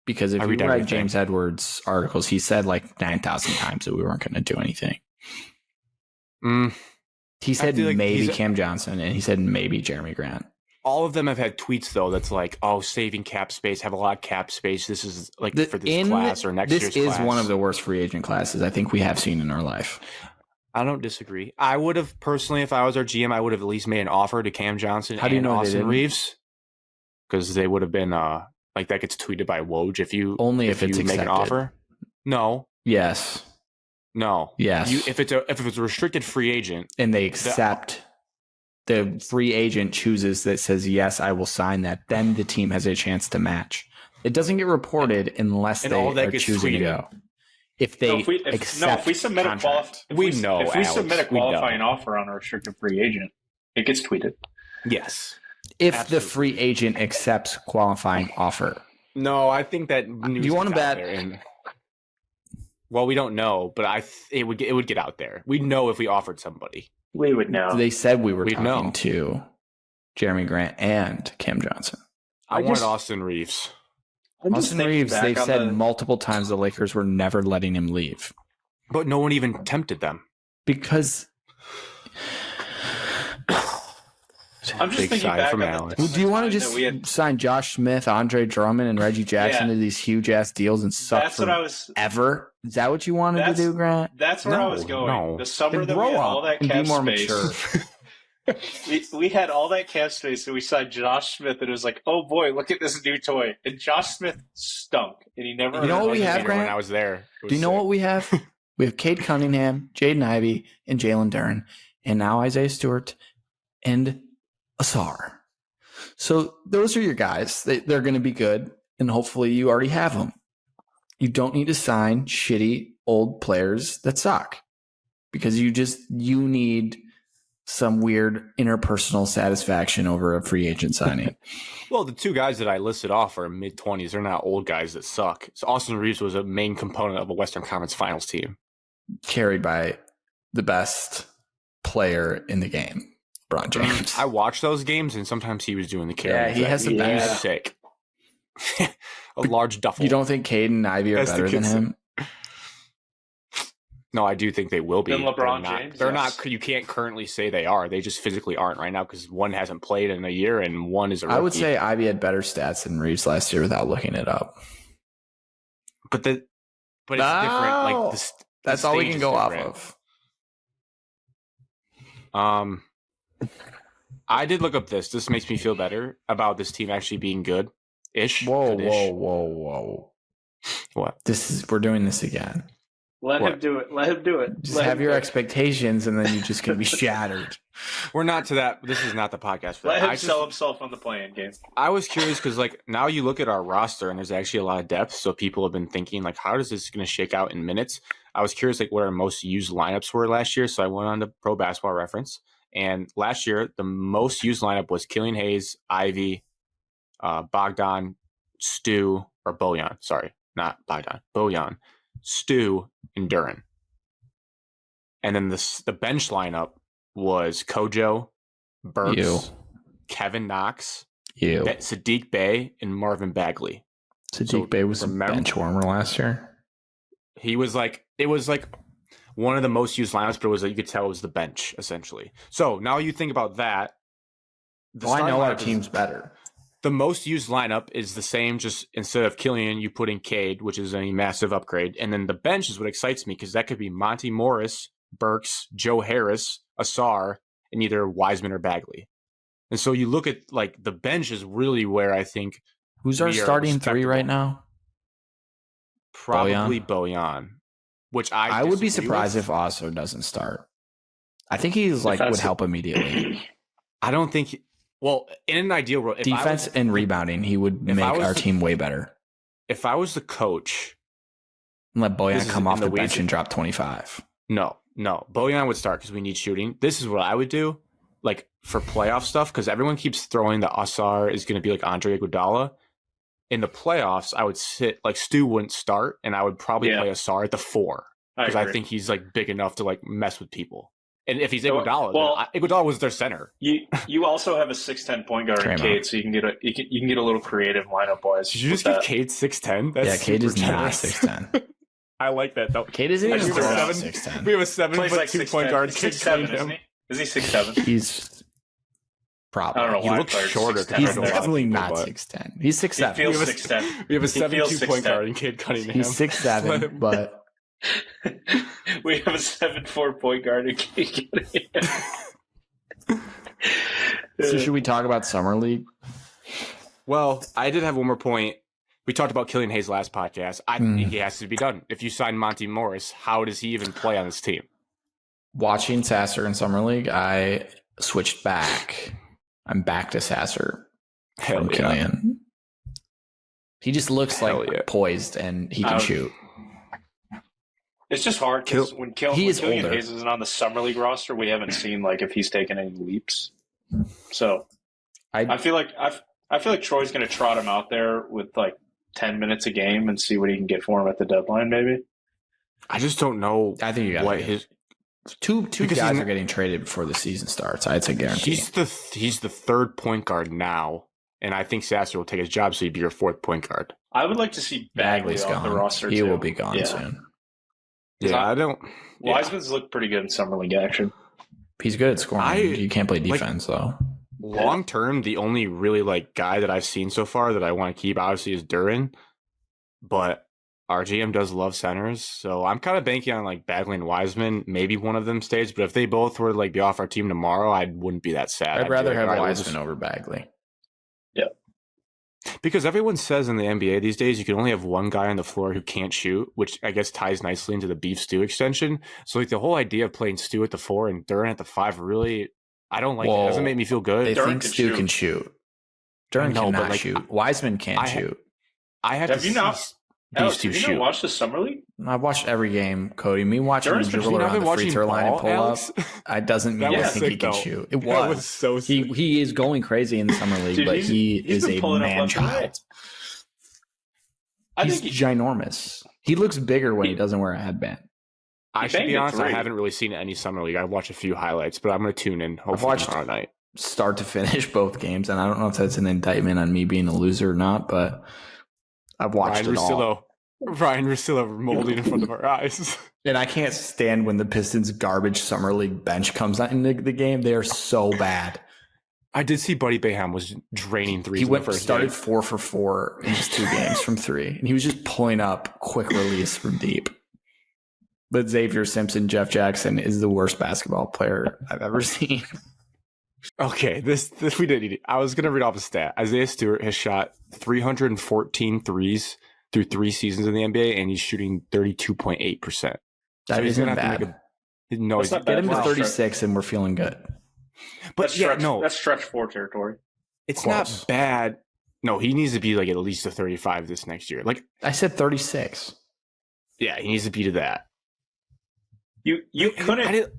Because if you read James Edwards' articles, he said like 9,000 times that we weren't going to do anything. He said like maybe Cam Johnson, and he said maybe Jeremy Grant. All of them have had tweets, though, that's like, oh, saving cap space, have a lot of cap space. This is like for this class or next year's class. This is one of the worst free agent classes I think we have seen in our life. I don't disagree. I would have personally, if I was our GM, I would have at least made an offer to Cam Johnson and Austin Reeves, because they would have been like that gets tweeted by Woj if you if it's make an offer. No. Yes. No. Yes. If it's a restricted free agent and they accept the free agent chooses that says yes, I will sign that, then the team has a chance to match. It doesn't get reported unless they are choosing to go. If we submit a qualifying offer on a restricted free agent, it gets tweeted. Yes. If absolutely. The free agent accepts qualifying offer. No, I think that. Do you want to bet? Well, we don't know, but it would get out there. We'd know if we offered somebody. We would know. They said we were talking to Jeremy Grant and Cam Johnson. I wanted Austin Reeves. Austin Reeves, they've said multiple times the Lakers were never letting him leave. But no one even tempted them. Because I'm just thinking back on do you want to just sign Josh Smith, Andre Drummond, and Reggie Jackson to these huge-ass deals and suck forever? Is that what you wanted to do, Grant? That's where I was going. No. The summer that we had all that cap space. we had all that cap space, and we signed Josh Smith, and it was like, oh boy, look at this new toy. And Josh Smith stunk, and he never. You know what we have, Grant? When I was there. Do you know what we have? We have Cade Cunningham, Jaden Ivey, and Jalen Duren, and now Isaiah Stewart and Asar. So those are your guys. They're going to be good, and hopefully you already have them. You don't need to sign shitty old players that suck, because you need some weird interpersonal satisfaction over a free agent signing. Well, the two guys that I listed off are mid-20s. They're not old guys that suck. So Austin Reeves was a main component of a Western Conference Finals team. Carried by the best player in the game, LeBron James. I watched those games, and sometimes he was doing the carry. Yeah, he has the best. He's sick. A large duffel. You don't think Cade and Ivy are better than him? No, I do think they will be. Than LeBron James? They're not. You can't currently say they are. They just physically aren't right now, because one hasn't played in a year and one is a rookie. I would say Ivy had better stats than Reeves last year without looking it up. But it's different. Like that's all we can go off of. I did look up this. This makes me feel better about this team actually being good-ish. Whoa. What? We're doing this again. Let him do it. Just have your expectations, and then you're just going to be shattered. We're not to that. This is not the podcast for that. Let him sell himself on the play-in game. I was curious because, now you look at our roster, and there's actually a lot of depth. So people have been thinking, how is this going to shake out in minutes? I was curious, what our most used lineups were last year. So I went on to Pro Basketball Reference, and last year the most used lineup was Killian Hayes, Ivy, Bogdan, Stu, or Bojan. Sorry, not Bogdan. Bojan, Stu, and Duren. And then the bench lineup was Kojo, Burks, You. Kevin Knox, You. Sadiq Bey, and Marvin Bagley. Sadiq Bey was a bench warmer last year. He was like, it was like one of the most used lineups, but it was like, you could tell it was the bench essentially. So now you think about that. I know our team's better. The most used lineup is the same, just instead of Killian, you put in Cade, which is a massive upgrade. And then the bench is what excites me because that could be Monty Morris, Burks, Joe Harris, Asar, and either Wiseman or Bagley. And so you look at like the bench is really where I think who's our starting three right now? Probably Bojan, which I would be surprised if Oso doesn't start. I think he's like would help immediately. I don't think. Well, in an ideal world, defense and rebounding, he would make our team way better. If I was the coach, and let Bojan come off the bench and drop 25. No, Bojan would start because we need shooting. This is what I would do, like for playoff stuff, because everyone keeps throwing the Asar is going to be like Andre Iguodala. In the playoffs, I would sit like Stu wouldn't start, and I would probably play Asar at the 4 because I think he's like big enough to like mess with people. And if he's Iguodala, Iguodala was their center. You also have a 6'10" point guard in Cade, so you can get a little creative lineup wise. Did you just give Cade 6'10"? Yeah, Cade is not 6'10". I like that though. Cade isn't even 6'10". We have a 7'2" point guard. 6'7", isn't he? Is he 6'7"? He's probably. I don't know. He looks shorter. He's definitely not 6'10". He's 6'7". He feels 6'10". We have a 7'2" point guard in Cade Cunningham. He's 6'7", but. We have a 7'4" point guard in Cade Cunningham. So should we talk about Summer League? Well, I did have one more point. We talked about Killian Hayes last podcast. I think he has to be done. If you sign Monty Morris, how does he even play on this team? Watching Sasser in Summer League, I switched back. I'm back to Sasser from Killian. He just looks like poised and he can shoot. It's just hard because when Killian older. Hayes isn't on the Summer League roster, we haven't seen like if he's taken any leaps. So I feel like Troy's going to trot him out there with like 10 minutes a game and see what he can get for him at the deadline. Maybe. I just don't know. I think you got what his two guys are getting traded before the season starts. I'd say guarantee. He's the third point guard now, and I think Sasser will take his job, so he'd be your fourth point guard. I would like to see Bagley's off the roster. He will be gone soon. Yeah, I don't. Wiseman's looked pretty good in Summer League action. He's good at scoring. You can't play defense though. Long term, the only really like guy that I've seen so far that I want to keep obviously is Duren, but our GM does love centers, so I'm kind of banking on like Bagley and Wiseman. Maybe one of them stays, but if they both were to like be off our team tomorrow, I wouldn't be that sad. I'd rather have Wiseman over Bagley. Yeah. Because everyone says in the NBA these days you can only have one guy on the floor who can't shoot, which I guess ties nicely into the Beef Stew extension. So like the whole idea of playing Stu at the 4 and Duren at the 5 really, I don't like it. It doesn't make me feel good. They think Stu can shoot. Duren cannot shoot. Wiseman can't shoot. Have you not watched the Summer League? I've watched every game, Cody. Me watching him dribble around the free throw line and pull up, it doesn't mean I think he can shoot. It was so sick. He is going crazy in the Summer League, but he is a man-child. He's ginormous. He looks bigger when he doesn't wear a headband. I should be honest, I haven't really seen any Summer League. I've watched a few highlights, but I'm going to tune in hopefully tomorrow night. Start to finish both games, and I don't know if that's an indictment on me being a loser or not, but I've watched it all. Ryan Russillo molding in front of our eyes. And I can't stand when the Pistons' garbage Summer League bench comes out in the game. They are so bad. I did see Buddy Boeheim was draining threes. He started 4 for 4 in his 2 games from 3, and he was just pulling up quick release from deep. But Xavier Simpson, Jeff Jackson is the worst basketball player I've ever seen. Okay, this we didn't need it. I was going to read off a stat. Isaiah Stewart has shot 314 threes through 3 seasons in the NBA, and he's shooting 32.8%. That isn't bad. Get him to 36, and we're feeling good. But that's stretch 4 territory. It's not bad. No, he needs to be like at least a 35 this next year. Like I said, 36. Yeah, he needs to be to that. You couldn't.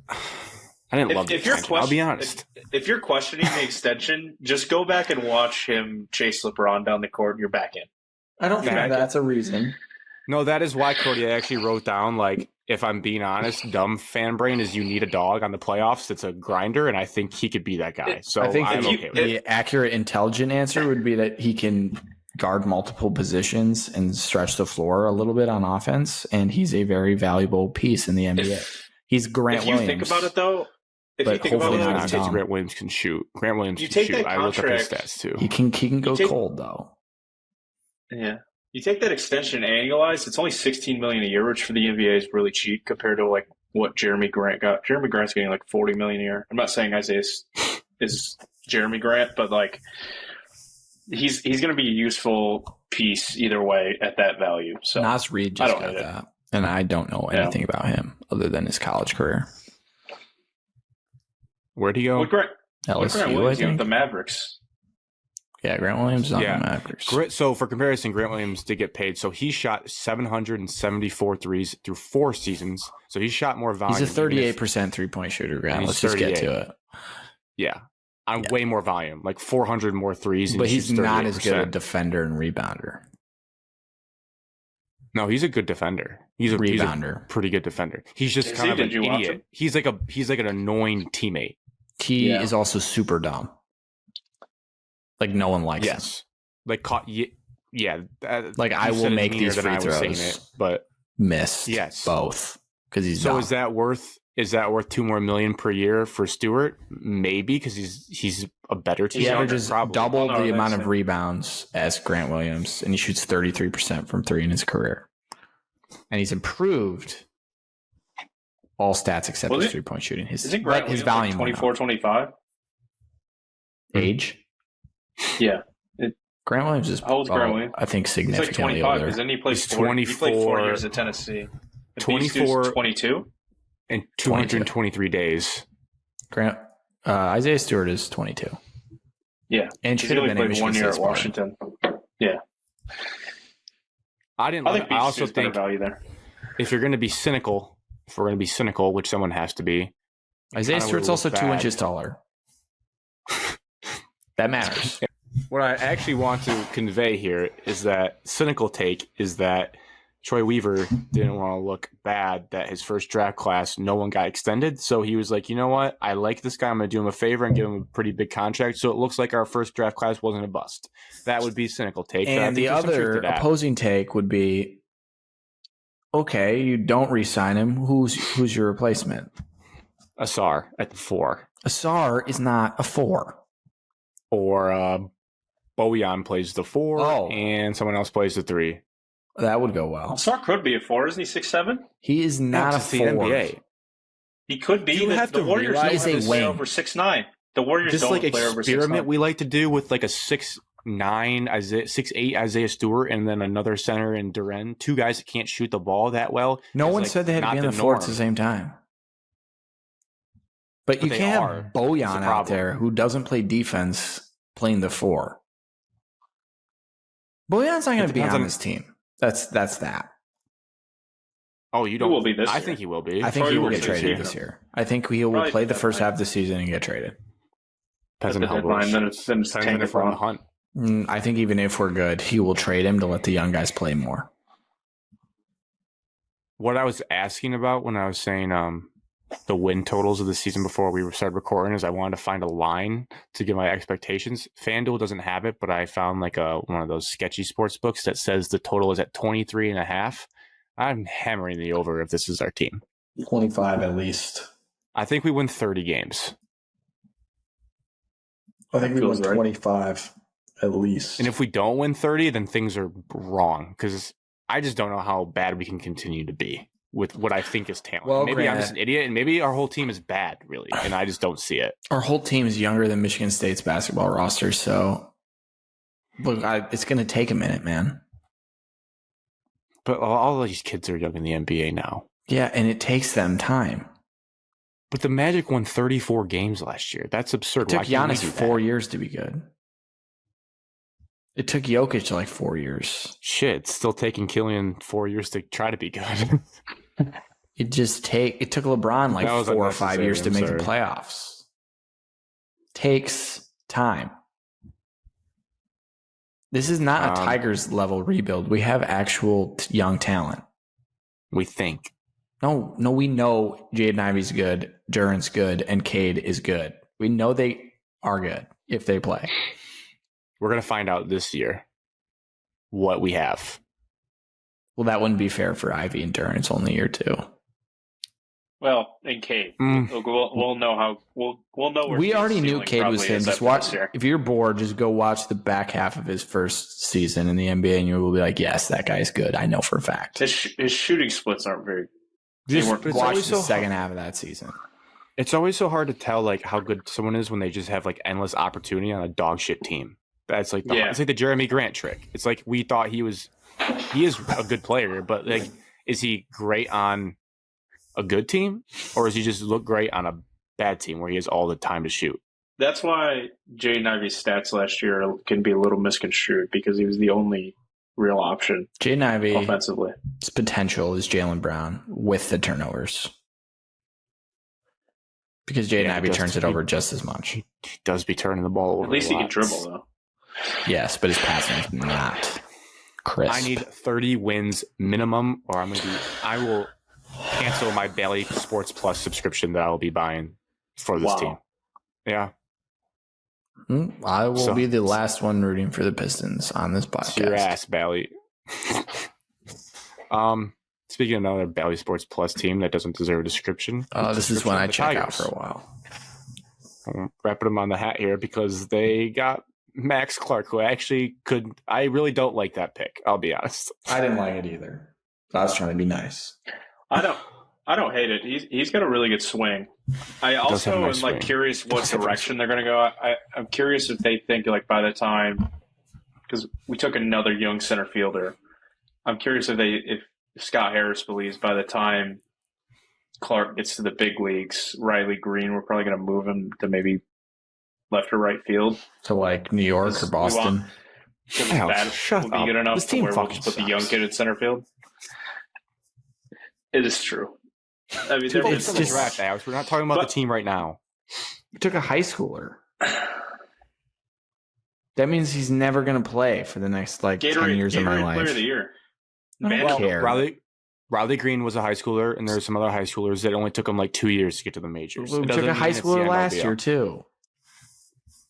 I didn't love the extension, I'll be honest. If you're questioning the extension, just go back and watch him chase LeBron down the court and you're back in. I don't think that's a reason. No, that is why, Cody, I actually wrote down, like, if I'm being honest, dumb fan brain is you need a dog on the playoffs that's a grinder, and I think he could be that guy. So I think I'm okay with it. the accurate, intelligent answer would be that he can guard multiple positions and stretch the floor a little bit on offense, and he's a very valuable piece in the NBA. He's Grant Williams. If you think about it, though, Grant Williams can shoot. Grant Williams can shoot. I looked up his stats, too. He can go cold, though. Yeah. You take that extension annualized, it's only $16 million a year, which for the NBA is really cheap compared to like what Jeremy Grant got. Jeremy Grant's getting like $40 million a year. I'm not saying Isaiah is Jeremy Grant, but like he's going to be a useful piece either way at that value. So Nas Reed just got that, and I don't know anything about him other than his college career. Where'd he go? LSU, I think. The Mavericks. Yeah, Grant Williams is on the Mavericks. So for comparison, Grant Williams did get paid. So he shot 774 threes through 4 seasons. So he shot more volume. He's a 38% three-point shooter, Grant. Let's just get to it. Yeah. On way more volume, like 400 more threes. But he's not as good a defender and rebounder. No, he's a good defender. He's a pretty good defender. He's just kind of an idiot. He's like an annoying teammate. He is also super dumb. Like no one likes him. Like like I will make these free throws, but missed. Yes, both because he's so dumb. Is that worth $2 more million per year for Stewart? Maybe because he's a better team. He averages double the amount of rebounds as Grant Williams, and he shoots 33% from 3 in his career. And he's improved all stats except his 3-point shooting. His volume 24, 25 age. Yeah. Grant Williams is how old's Grant Williams? I think significantly He's like 25 older. because then he played 4 years at Tennessee. 24, 22, and 223 days. Grant Isaiah Stewart is 22. Yeah, and should have been in Michigan 1 year at Washington. Yeah, I also think value there. If you're going to be cynical, which someone has to be, Isaiah Stewart's also 2 inches taller. That matters. What I actually want to convey here is that cynical take is that Troy Weaver didn't want to look bad that his first draft class, no one got extended. So he was like, you know what? I like this guy. I'm going to do him a favor and give him a pretty big contract. So it looks like our first draft class wasn't a bust. That would be cynical take. And the other opposing take would be, okay, you don't re-sign him. Who's your replacement? Asar at the 4. Asar is not a 4. Or Bojan plays the 4 and someone else plays the 3. That would go well. Asar could be a 4, isn't he? 6'7"? He is not a 4. NBA. He could be. The Warriors don't play over 6'9". The Warriors don't play over 6'9". Experiment we like to do with like a 6'9", 6'8" Isaiah Stewart, and then another center in Duren. 2 guys that can't shoot the ball that well. No one said they had to be on the floor at the same time. But you can't have Bojan out there who doesn't play defense playing the 4. Bojan's not going to be on this team. That's that. Oh, you don't? He will be this year. I think he will be. I think he will get traded this year. I think he will play the first half of the season and get traded. Depends on how then it's tanking from the hunt. I think even if we're good, he will trade him to let the young guys play more. What I was asking about when I was saying the win totals of the season before we started recording is I wanted to find a line to give my expectations. FanDuel doesn't have it, but I found like one of those sketchy sports books that says the total is at 23.5. I'm hammering the over if this is our team. 25 at least. I think we win 30 games. I think we win 25 at least. And if we don't win 30, then things are wrong because I just don't know how bad we can continue to be with what I think is talent. Well, maybe I'm just an idiot, and maybe our whole team is bad, really, and I just don't see it. Our whole team is younger than Michigan State's basketball roster, so look, it's going to take a minute, man. But all of these kids are young in the NBA now. Yeah, and it takes them time. But the Magic won 34 games last year. That's absurd. It took Giannis 4 years to be good. It took Jokic like 4 years. Shit, it's still taking Killian 4 years to try to be good. It took LeBron like 4 or 5 years to make the playoffs. Takes time. This is not a Tigers level rebuild. We have actual young talent. We think. No, we know Jaden Ivey's good, Duran's good, and Cade is good. We know they are good if they play. We're going to find out this year what we have. Well, that wouldn't be fair for Ivy and Duran. It's only year 2. Well, and Cade, we'll know how we'll know. Where We already knew Cade was him. Just watch. If you're bored, just go watch the back half of his first season in the NBA, and you will be like, "Yes, that guy's good. I know for a fact." His shooting splits aren't very. Just watch the second half of that season. It's always so hard to tell like how good someone is when they just have like endless opportunity on a dog shit team. That's like it's like the Jeremy Grant trick. It's like we thought he is a good player, but like, is he great on a good team, or does he just look great on a bad team where he has all the time to shoot? That's why Jaden Ivey's stats last year can be a little misconstrued because he was the only real option. Jaden Ivey offensively, his potential is Jaylen Brown with the turnovers, because Jaden Ivey turns it over just as much. He does be turning the ball over. At least he can dribble though. Yes, but his passing is not crisp. I need 30 wins minimum, or I will cancel my Bally Sports Plus subscription that I will be buying for this team. Yeah. I will be the last one rooting for the Pistons on this podcast. It's your ass, Bally. Speaking of another Bally Sports Plus team that doesn't deserve a description. This is when I check out for a while. I'm wrapping them on the hat here because they got Max Clark, who I really don't like that pick. I'll be honest. I didn't like it either. I was trying to be nice. I don't hate it. He's got a really good swing. I also am like curious what direction they're going to go. I'm curious if they think like by the time, because we took another young center fielder. I'm curious if Scott Harris believes by the time Clark gets to the big leagues, Riley Green, we're probably going to move him to maybe left or right field. To like New York or Boston. Will be good enough to where we'll just put the young kid in center field. It is true. I mean, it's just draft, Alex. We're not talking about the team right now. We took a high schooler. That means he's never going to play for the next 10 years of my life. Player of the year. I don't care. Riley Green was a high schooler, and there's some other high schoolers that only took them like 2 years to get to the majors. We took a high schooler last year too.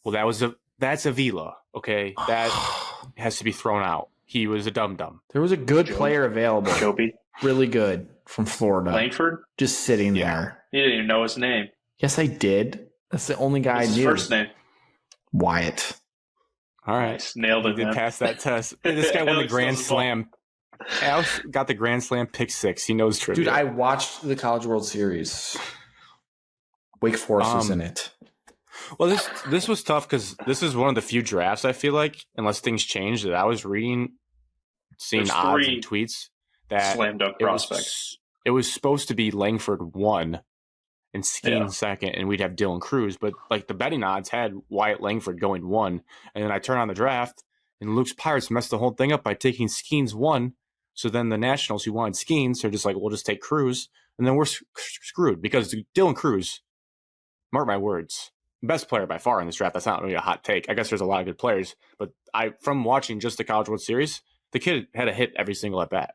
Well, that's Avila. Okay, that has to be thrown out. He was a dum-dum. There was a good player available. Joby. Really good from Florida. Langford? Just sitting there. You didn't even know his name. Yes, I did. That's the only guy I knew. His first name? Wyatt. All right. Nice. Nailed it. He did pass that test. This guy won the Grand Slam. Alex got the Grand Slam pick 6. He knows trivia. Dude, I watched the College World Series. Wake Forest was in it. Well, this was tough because this is one of the few drafts I feel like, unless things change, that I was seeing odds and tweets that slam dunk prospects. It was supposed to be Langford 1 and Skeen 2nd, and we'd have Dylan Cruz. But like the betting odds had Wyatt Langford going 1, and then I turn on the draft, and Luke's Pirates messed the whole thing up by taking Skeen's 1. So then the Nationals who wanted Skeens are just like, we'll just take Cruz, and then we're screwed because Dylan Cruz, mark my words, best player by far in this draft. That's not really a hot take. I guess there's a lot of good players, but from watching just the College World Series, the kid had a hit every single at bat.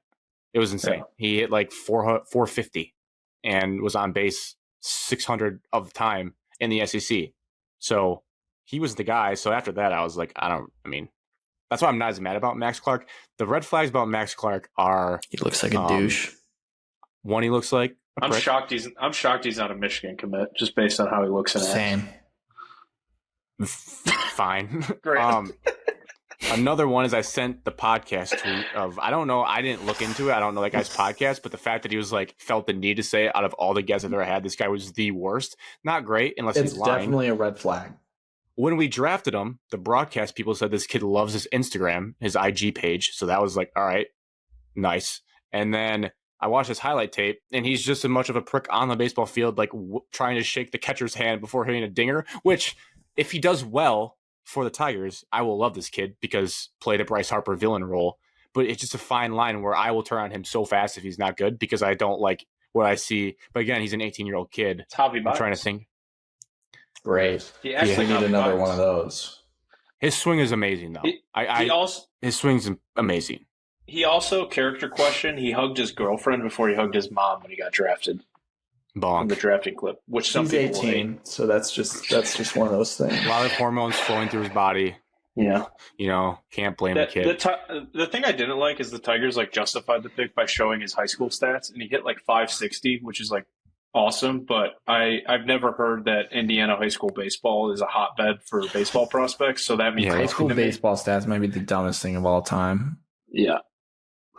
It was insane. Yeah. He hit like 450 and was on base 600 of the time in the SEC. So he was the guy. So after that, I was like, that's why I'm not as mad about Max Clark. The red flags about Max Clark are he looks like a douche. One, he looks like I'm shocked he's not a Michigan commit just based on how he looks in Same. Fine. Great. Another one is I sent the podcast tweet of, I don't know, I didn't look into it. I don't know that guy's podcast, but the fact that he was like, felt the need to say it out of all the guests I've ever had, this guy was the worst. Not great unless he's lying. It's definitely a red flag. When we drafted him, the broadcast people said this kid loves his Instagram, his IG page. So that was like, all right, nice. And then I watched his highlight tape, and he's just as much of a prick on the baseball field, like trying to shake the catcher's hand before hitting a dinger, which if he does well for the Tigers, I will love this kid because played a Bryce Harper villain role. But it's just a fine line where I will turn on him so fast if he's not good because I don't like what I see. But again, he's an 18-year-old kid. It's Javi I'm trying to think. Great. He actually need another one of those. His swing is amazing, though. His swing's amazing. He also, character question, he hugged his girlfriend before he hugged his mom when he got drafted. Bonk. In the drafting clip, which some He's people 18, hate. so that's just one of those things. A lot of hormones flowing through his body. Yeah. Can't blame the kid. The thing I didn't like is the Tigers justified the pick by showing his high school stats, and he hit 560, which is awesome. But I've never heard that Indiana high school baseball is a hotbed for baseball prospects. So that means High school baseball stats might be the dumbest thing of all time. Yeah.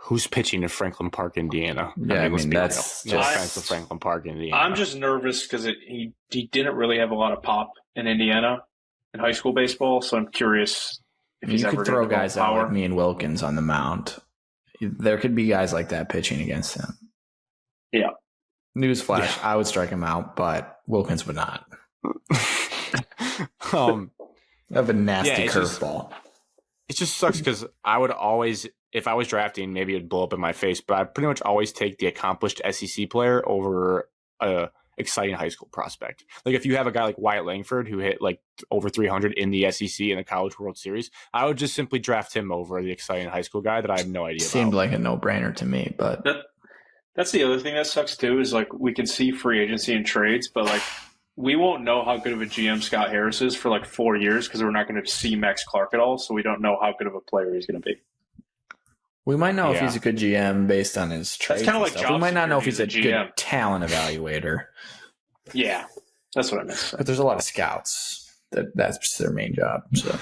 Who's pitching in Franklin Park, Indiana? Yeah, let's be that's real. No offense to Franklin Park, Indiana. I'm just nervous because he didn't really have a lot of pop in Indiana in high school baseball, so I'm curious if he's you ever could throw gonna guys out like me and Wilkins on the mound. There could be guys like that pitching against him. Yeah. Newsflash, I would strike him out, but Wilkins would not. I have a nasty curveball. It just sucks because I would always, if I was drafting, maybe it'd blow up in my face, but I'd pretty much always take the accomplished SEC player over a exciting high school prospect. If you have a guy like Wyatt Langford who hit over 300 in the SEC in the College World Series, I would just simply draft him over the exciting high school guy that I have no idea Seemed about. like a no-brainer to me, but that's the other thing that sucks too is we can see free agency and trades, but we won't know how good of a GM Scott Harris is for 4 years because we're not going to see Max Clark at all, so we don't know how good of a player he's going to be. We might know if he's a good GM based on his traits. That's kind of like we might not know if he's a GM. good talent evaluator. Yeah, that's what I meant. But there's a lot of scouts that's their main job. So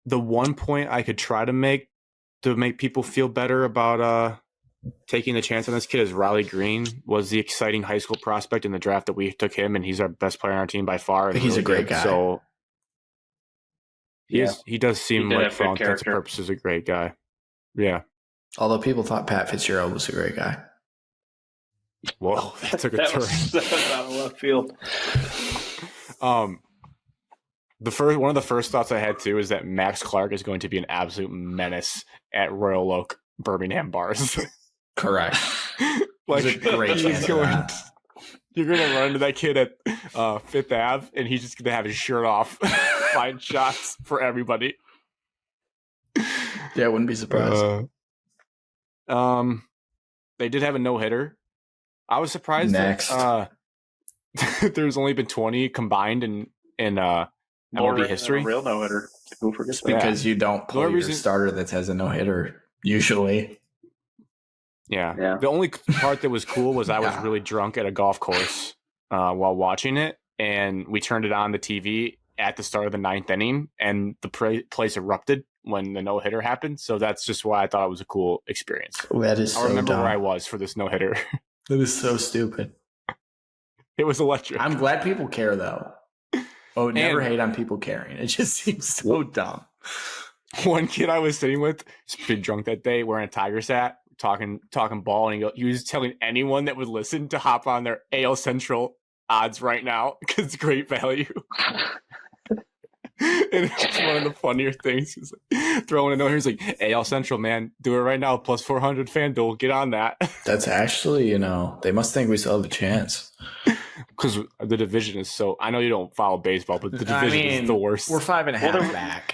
the one point I could try to make people feel better about taking the chance on this kid is Riley Green was the exciting high school prospect in the draft that we took him, and he's our best player on our team by far. He's really a great guy. So he does seem like, for all intents and purposes, a great guy. Yeah. Although people thought Pat Fitzgerald was a great guy. Whoa, that took a turn. That was out of left field. One of the first thoughts I had too is that Max Clark is going to be an absolute menace at Royal Oak Birmingham bars. Correct. There's a great chance of that. You're going to run into that kid at Fifth Ave, and he's just going to have his shirt off, find shots for everybody. Yeah, I wouldn't be surprised. They did have a no-hitter. I was surprised that there's only been 20 combined in MLB history. A real no-hitter. Who forgets that? Because you don't pull your starter that has a no-hitter, usually. Yeah. The only part that was cool was I was really drunk at a golf course while watching it, and we turned it on the TV at the start of the 9th inning, and the place erupted when the no-hitter happened. So that's just why I thought it was a cool experience. That is so I remember dumb. where I was for this no-hitter. That is so stupid. It was electric. I'm glad people care, though. Oh, never hate on people caring. It just seems so dumb. One kid I was sitting with was pretty drunk that day, wearing a Tigers hat, talking ball, and he was telling anyone that would listen to hop on their AL Central odds right now because it's great value. And it's one of the funnier things. He's throwing a note here. He's like, AL Central, man, do it right now. Plus 400 FanDuel. Get on that. That's actually, they must think we still have a chance. Because the division is so. I know you don't follow baseball, but the division is the worst. We're 5.5 back.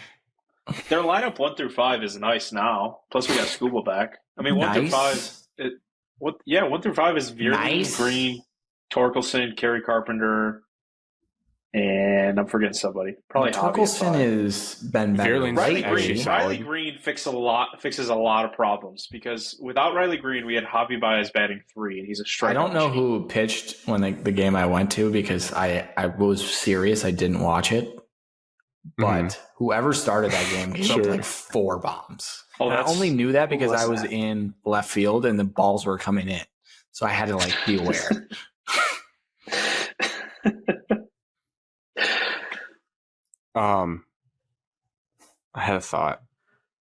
Their lineup 1 through 5 is nice now. Plus, we got Scuba back. I mean, 1 through 5. 1 through 5 is Veerman, Green, Torkelson, Kerry Carpenter. And I'm forgetting somebody. Probably Torkelson has been better. Riley Green fixes a lot of problems because without Riley Green, we had Javi Baez batting 3, and he's a strikeout. I don't know who pitched when the game I went to because I was serious. I didn't watch it. But whoever started that game gave up 4 bombs. I only knew that because I was in left field and the balls were coming in. So I had to be aware. I had a thought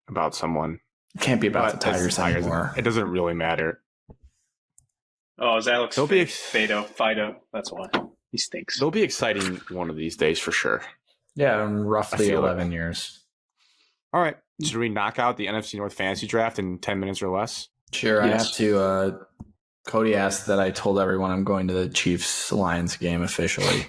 about someone. It can't be about the Tigers anymore. It doesn't really matter. Oh, it's Alex Fido. That's why. He stinks. They'll be exciting one of these days for sure. Yeah, in roughly 11 years. All right. Should we knock out the NFC North fantasy draft in 10 minutes or less? Sure. Yes. I have to. Cody asked that I told everyone I'm going to the Chiefs-Lions game officially.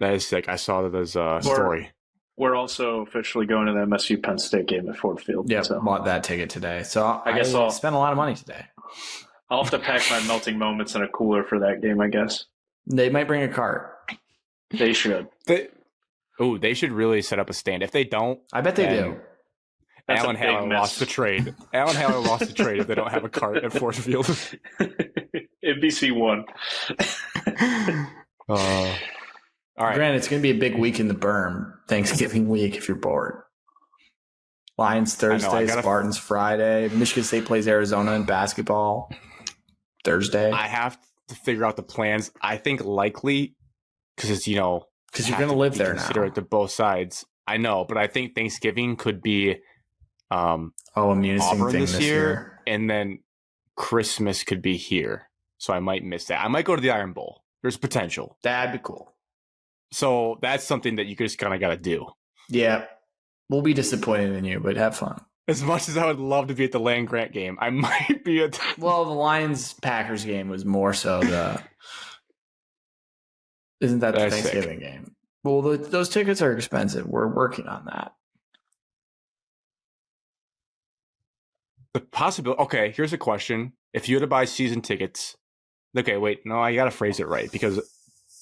That is sick. I saw that as a story. We're also officially going to the MSU Penn State game at Ford Field. Yeah, so bought that ticket today. So I guess I'll spent a lot of money today. I'll have to pack my melting moments in a cooler for that game, I guess. They might bring a cart. They should. They should really set up a stand. If they don't, I bet they do. That's Alan a big Haller miss. lost the trade. Alan Haller lost the trade if they don't have a cart at Ford Field. NBC won. All right. Granted, it's going to be a big week in the berm. Thanksgiving week if you're bored. Lions Thursday, Spartans Friday. Michigan State plays Arizona in basketball Thursday. I have to figure out the plans. I think likely because it's because you're going to live there now. Consider it to both sides. I know, but I think Thanksgiving could be immunity Auburn thing this year, and then Christmas could be here. So I might miss that. I might go to the Iron Bowl. There's potential. That'd be cool. So that's something that you just kind of got to do. Yeah. We'll be disappointed in you, but have fun. As much as I would love to be at the Land Grant game, I might be at Well, the Lions-Packers game was more so the... Isn't that the Thanksgiving game? Well, those tickets are expensive. We're working on that. The possibility. Okay, here's a question. If you had to buy season tickets... Okay, wait. No, I got to phrase it right because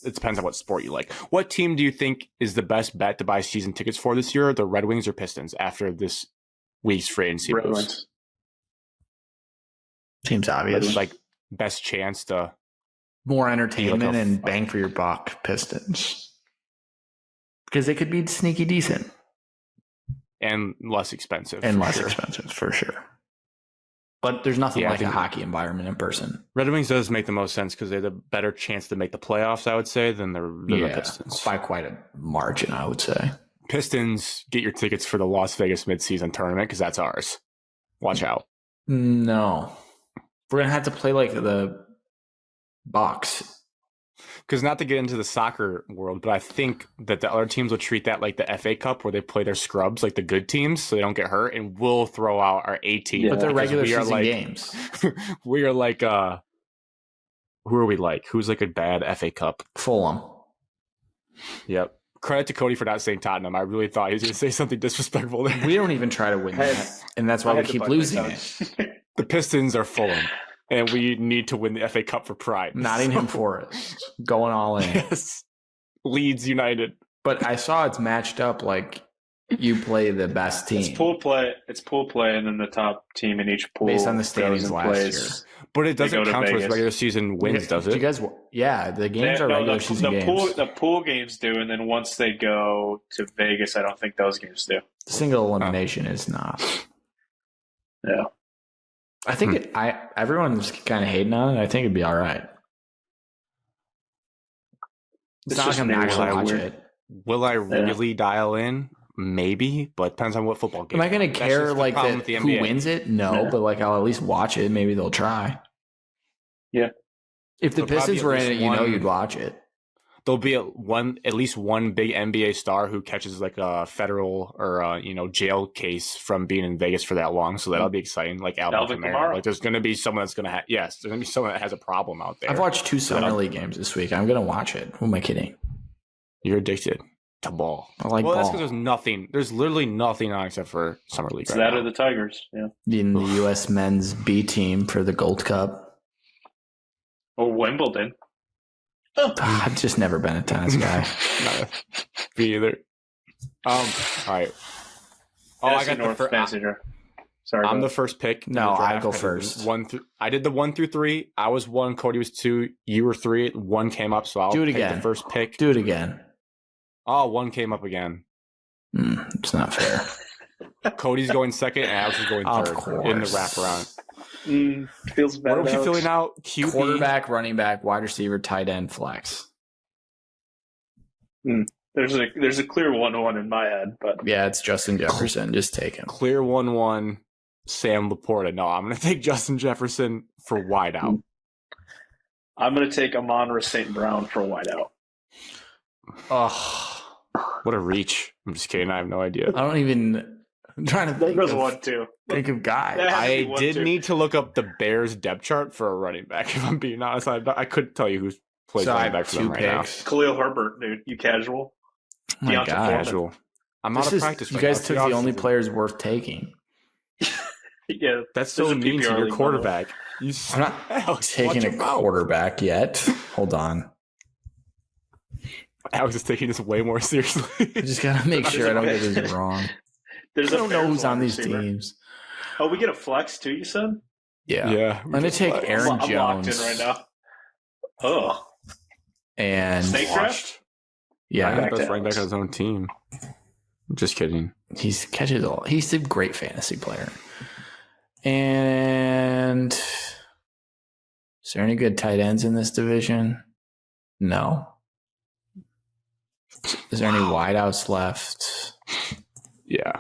it depends on what sport you like. What team do you think is the best bet to buy season tickets for this year? The Red Wings or Pistons after this week's free agency Red moves? Wings. Seems obvious. Like best chance to... More entertainment and bang for your buck, Pistons. Because they could be sneaky decent. And less expensive. And less expensive, for sure. But there's nothing like a hockey environment in person. Red Wings does make the most sense because they have the better chance to make the playoffs, I would say, than the Pistons. By quite a margin, I would say. Pistons, get your tickets for the Las Vegas midseason tournament because that's ours. Watch out. No. We're going to have to play like the Bucks. Because not to get into the soccer world, but I think that the other teams will treat that like the FA Cup where they play their scrubs, like the good teams, so they don't get hurt, and we'll throw out our A team. Yeah. But they're regular season games. We are like, who are we like? Who's like a bad FA Cup? Fulham. Yep. Credit to Cody for not saying Tottenham. I really thought he was going to say something disrespectful there. We don't even try to win that, and that's why we keep losing it. The Pistons are Fulham. And we need to win the FA Cup for pride. Nottingham Forest. Going all in. Yes. Leeds United. But I saw it's matched up like you play the best team. It's pool play, and then the top team in each pool. Based on the standings last year. But it doesn't count towards regular season wins, does it? You guys, yeah, the games are regular season games. The pool games do, and then once they go to Vegas, I don't think those games do. Single elimination is not. Yeah. I think everyone's kind of hating on it. I think it'd be all right. It's not like I'm not going to watch it. Will I really dial in? Maybe, but it depends on what football game. Am I going to care like that who wins it? No, but like I'll at least watch it. Maybe they'll try. Yeah. If the Pistons were in it, you'd watch it. There'll be at least one big NBA star who catches like a federal or jail case from being in Vegas for that long. So that'll be exciting. Like Alvin Kamara. Like there's going to be someone that's going to there's going to be someone that has a problem out there. I've watched 2 summer league games this week. I'm going to watch it. Who am I kidding? You're addicted to ball. I like ball. That's because there's literally nothing on except for summer league. It's that or the Tigers. Yeah. In the U.S. men's B team for the Gold Cup. Or Wimbledon. I've just never been a tennis guy. Me either. All right. I got the first. Sorry, I'm the first pick. No, I go first. I did the 1 through 3. I was 1. Cody was 2. You were 3. 1 came up, so I'll do it pick again. The first pick. Do it again. Oh, 1 came up again. It's not fair. Cody's going second, and Alex is going third in the wraparound. Feels bad. What are we filling out? QB? Quarterback, running back, wide receiver, tight end, flex. There's a clear 1-1 in my head, but yeah, it's Justin Jefferson. Just take him. Clear 1-1. Sam Laporta. No, I'm going to take Justin Jefferson for wideout. I'm going to take Amon-Ra St. Brown for wideout. Oh, what a reach! I'm just kidding. I have no idea. I'm trying to think. There goes 1-2. Think of guys. I did need to look up the Bears depth chart for a running back. If I'm being honest, I couldn't tell you who plays running back for them right now. Khalil Herbert, dude, you casual. Oh my God. Casual. I'm out of practice. You right guys now. took the only players worth taking. Yeah, That's so mean to your quarterback. I'm not Alex, taking a quarterback yet. Hold on. Alex is taking this way more seriously. I just gotta make sure I don't get this wrong. I don't know who's on these teams. Oh, we get a flex too, you said? Yeah. I'm going to take Aaron Jones. I'm locked in right now. Oh. And Snake draft? Yeah. Best running back on his own team. Just kidding. He's catches all. He's a great fantasy player. And is there any good tight ends in this division? No. Is there any wideouts left? Yeah.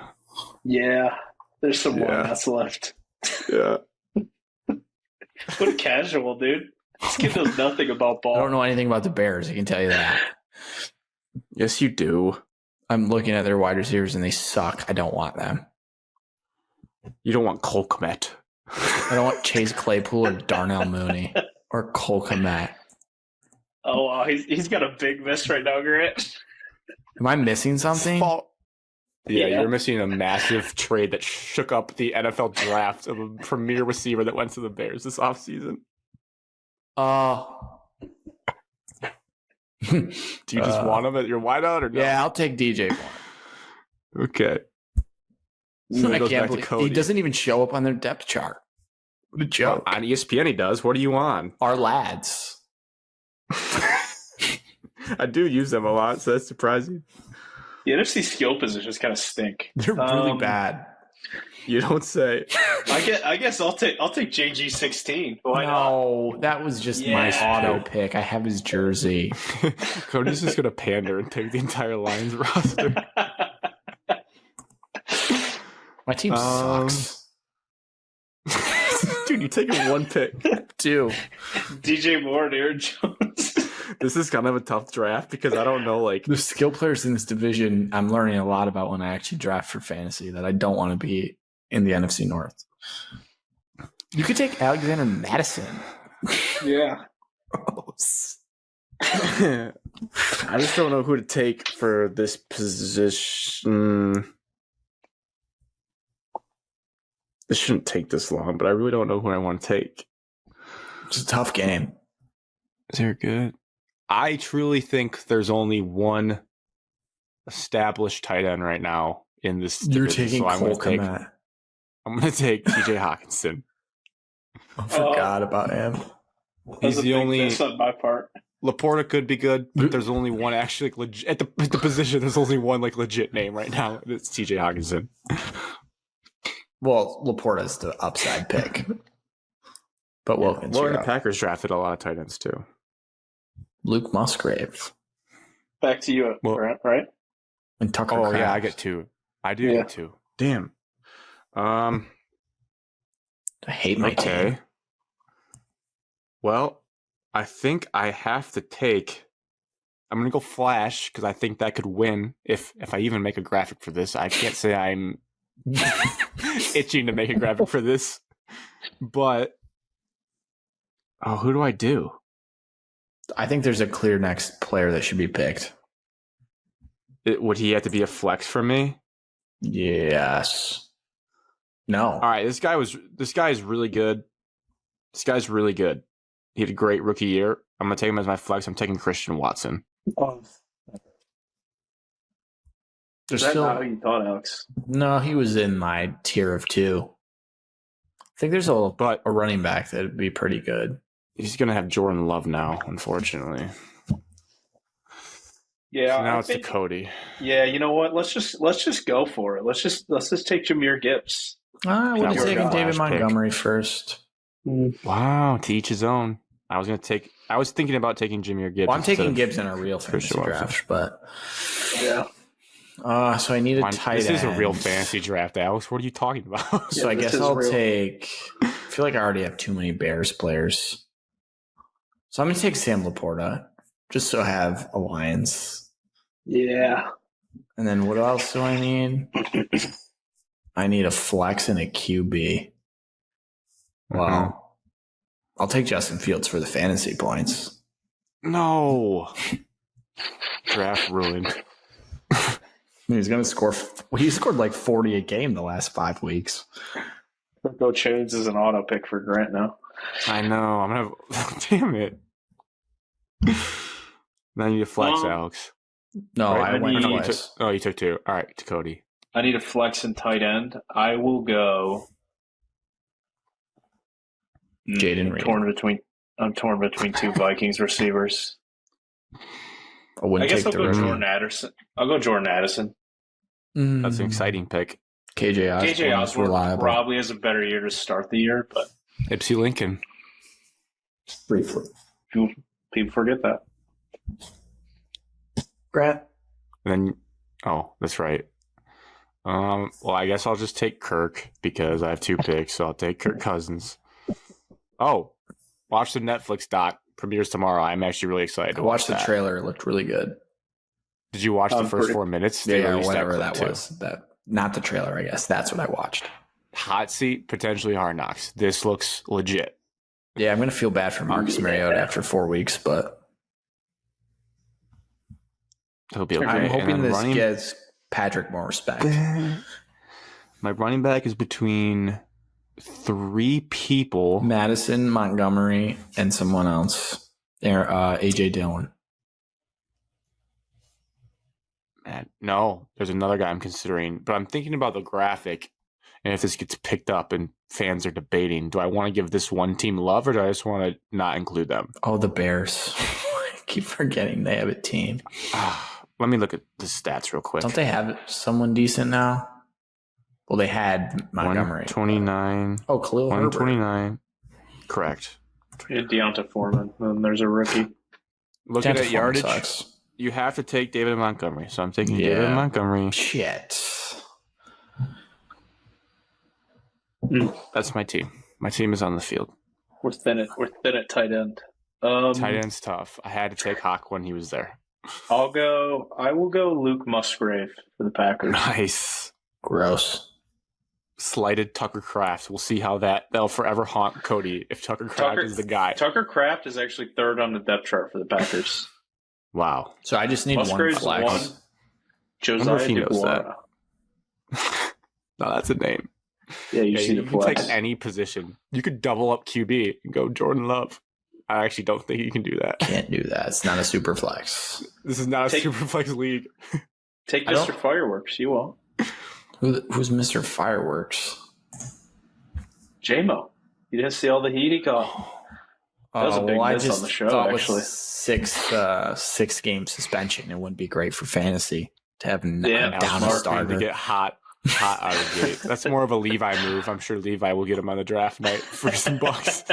Yeah. There's some wideouts left. Yeah. What a casual, dude. This kid knows nothing about ball. I don't know anything about the Bears. I can tell you that. Yes, you do. I'm looking at their wide receivers and they suck. I don't want them. You don't want Cole Kmet. I don't want Chase Claypool or Darnell Mooney or Cole Kmet. Oh, wow. He's got a big miss right now, Grant. Am I missing something? Yeah, you're missing a massive trade that shook up the NFL draft of a premier receiver that went to the Bears this offseason. Do you just want him at your wideout or no? Yeah, I'll take DJ Moore. Okay. I can't believe he doesn't even show up on their depth chart. What a joke. On ESPN he does. What are you on? Our lads. I do use them a lot, so that's surprising. The NFC skill positions kind of stink. They're really bad. You don't say. I guess I'll take JG16. Why not? That was just my auto pick. I have his jersey. Cody's just gonna pander and take the entire Lions roster. My team sucks. Dude, you're taking one pick. Two. DJ Moore and Aaron Jones. This is kind of a tough draft because I don't know, like... The skill players in this division, I'm learning a lot about when I actually draft for fantasy that I don't want to be in the NFC North. You could take Alexander Madison. Yeah. I just don't know who to take for this position. This shouldn't take this long, but I really don't know who I want to take. It's a tough game. Is there good? I truly think there's only one established tight end right now in this You're division, taking Cole Kmet. I'm going to take TJ Hawkinson. I forgot about him. He's the only... miss on my part. Laporta could be good, but there's only one actually like, legit at the position. There's only one like legit name right now. It's TJ Hawkinson. Well, Laporta's the upside pick. But Wilkins. Well, the Packers drafted a lot of tight ends too. Luke Musgrave. Back to you, Brent, right? And Tucker. Oh, Kraft. yeah, I get two. I do get two. Damn. I hate my team. Well, I think I have to take. I'm gonna go Flash because I think that could win. If I even make a graphic for this, I can't say I'm itching to make a graphic for this. But who do I do? I think there's a clear next player that should be picked. Would he have to be a flex for me? Yes. No. All right. This guy is really good. This guy's really good. He had a great rookie year. I'm gonna take him as my flex. I'm taking Christian Watson. Is that not how you thought, Alex? No, he was in my tier of two. I think there's a running back that would be pretty good. He's gonna have Jordan Love now, unfortunately. Yeah. So now it's to Cody. Yeah, you know what? Let's just go for it. Let's just take Jahmyr Gibbs. I would have taken David Montgomery first. Wow, to each his own. I was thinking about taking Jahmyr Gibbs. Well, I'm taking Gibbs in a real fantasy draft, but yeah. So I need a tight end. This is a real fantasy draft, Alex. What are you talking about? So I guess I'll take. I feel like I already have too many Bears players, so I'm gonna take Sam Laporta just so I have a Lions. Yeah. And then what else do I need? I need a flex and a QB. Well, I'll take Justin Fields for the fantasy points. No. Draft ruined. He's going to score. He scored like 40 a game the last 5 weeks. Go Chains is an auto pick for Grant now. I know. I'm gonna. Damn it. Now you need to flex, Alex. No, Right? I went need- twice. You took 2. All right, to Cody. I need a flex and tight end. I will go. Jaden Reed. I'm torn between 2 Vikings receivers. I guess I'll go Jordan Addison. I'll go Jordan Addison. That's an exciting pick. KJ Osborne, KJ Osborne reliable. probably has a better year to start the year, but Ipsy Lincoln. Briefly. people forget that. Grant. And then, that's right. Well, I guess I'll just take Kirk because I have 2 picks, so I'll take Kirk Cousins. Oh, watch the Netflix doc. Premieres tomorrow. I'm actually really excited I to watched watch the that. trailer. It looked really good. Did you watch the first 4 minutes? They Yeah, released whatever clip that too. was. Not the trailer, I guess. That's what I watched. Hot seat, potentially Hard Knocks. This looks legit. Yeah, I'm going to feel bad for Marcus Mariota after 4 weeks, but He'll be okay. I'm hoping And then this gives Patrick more respect. My running back is between 3 people. Madison, Montgomery, and someone else. AJ Dillon. Man, no, there's another guy I'm considering, but I'm thinking about the graphic, and if this gets picked up and fans are debating, do I want to give this one team love, or do I just want to not include them? Oh, the Bears. I keep forgetting they have a team. Let me look at the stats real quick. Don't they have someone decent now? Well, they had Montgomery. 129. Oh, Khalil Herbert. 129. Correct. Yeah, Deonta Foreman. Then there's a rookie. Looking Deonta at Foreman yardage, sucks. you have to take David Montgomery. So I'm taking Yeah. David Montgomery. Shit. That's my team. My team is on the field. We're thin at tight end. Tight end's tough. I had to take Hawk when he was there. I will go Luke Musgrave for the Packers. Nice. Gross. Slighted Tucker Kraft. We'll see how that'll forever haunt Cody if Tucker Kraft is the guy. Tucker Kraft is actually 3rd on the depth chart for the Packers. Wow. So I just need Musgrave's one flex. 1. wonder Josiah if he knows DeGuara. No, that's a name. Yeah, you see you the can flex. take any position. You could double up QB and go Jordan Love. I actually don't think you can do that. Can't do that. It's not a super flex. This is not a Take- super flex league. Take I don't- Mr. Fireworks. You won't. Who's Mr. Fireworks? J-Mo. You didn't see all the heat he got. That was a big I miss just on the show, thought actually. with 6 game suspension, it wouldn't be great for fantasy to have Yeah, down a Mark needs starter. to get hot out of the gate. That's more of a Levi move. I'm sure Levi will get him on the draft night for some bucks.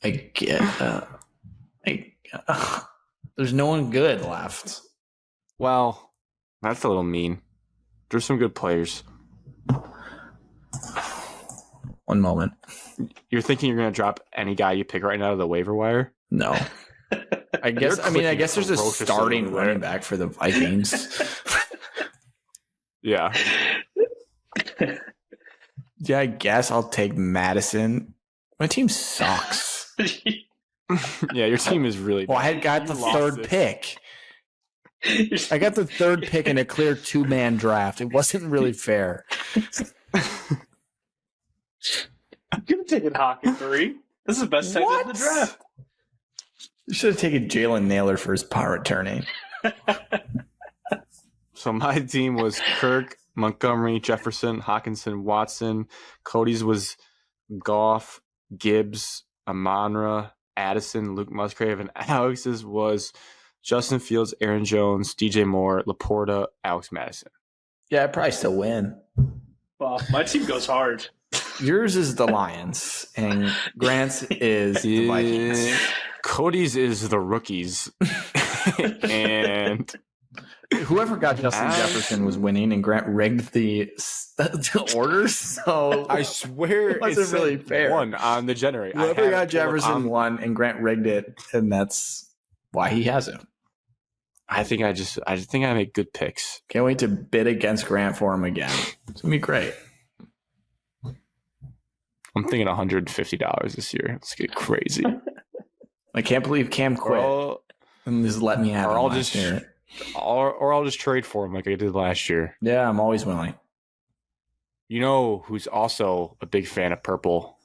I get. There's no one good left. Well, that's a little mean. There's some good players. One moment. You're thinking you're going to drop any guy you pick right now to the waiver wire? No. I guess. You're I mean, I clicking guess there's a ferociously starting over there. running back for the Vikings. Yeah. Yeah, I guess I'll take Madison. My team sucks. Yeah, your team is really Well, bad. I had got You the lost third this. pick. I got the third pick in a clear 2-man draft. It wasn't really fair. You could have taken Hawk at 3. This is the best tight end in the draft. You should have taken Jalen Naylor for his punt returning. So my team was Kirk, Montgomery, Jefferson, Hawkinson, Watson. Cody's was Goff, Gibbs, Amonra, Addison, Luke Musgrave, and Alex's was Justin Fields, Aaron Jones, DJ Moore, Laporta, Alex Madison. Yeah, I'd probably still win. Well, my team goes hard. Yours is the Lions, and Grant's is the Vikings. Cody's is the rookies. And Whoever got Justin Jefferson was winning, and Grant rigged the orders. So I swear It wasn't said really fair. one on the generator. whoever got Jefferson won, and Grant rigged it, and that's why he has it. I think I make good picks. Can't wait to bid against Grant for him again. It's gonna be great. I'm thinking $150 this year. Let's get crazy. I can't believe Cam quit. Well, And just let me have Or him I'll last just year. or I'll just trade for him like I did last year. Yeah, I'm always willing. You know who's also a big fan of purple,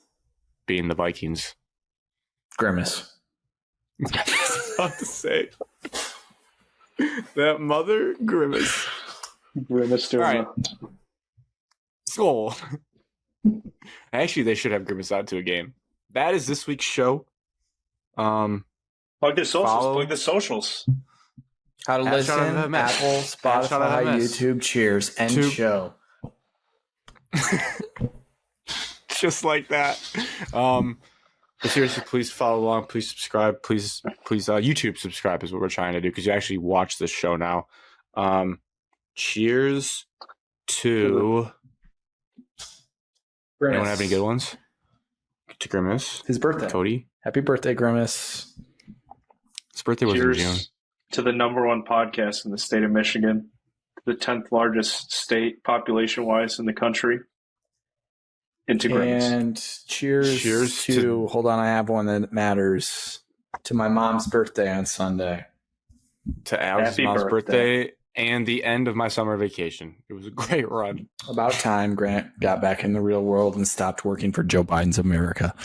being the Vikings. Grimace. I was about to say that mother Grimace. Grimace doing All right. Skull. Actually, they should have Grimace out to a game. That is this week's show. Plug the socials. Follow- Plug the socials. How to Hashtag listen, of the mess. Apple, Hashtag of the Spotify, mess. YouTube, cheers, end Tube. show. Just like that. But seriously, please follow along. Please subscribe. Please, YouTube subscribe is what we're trying to do because you actually watch this show now. Cheers to. Grimace. Anyone have any good ones? To Grimace, His birthday. Cody. Happy birthday, Grimace. His birthday was in June. Cheers to the number one podcast in the state of Michigan, the 10th largest state population-wise in the country. Into Grimace. And cheers, Cheers to, to- hold on, I have one that matters, to my mom's birthday on Sunday. To Alex's Happy mom's birthday. birthday and the end of my summer vacation. It was a great run. About time Grant got back in the real world and stopped working for Joe Biden's America.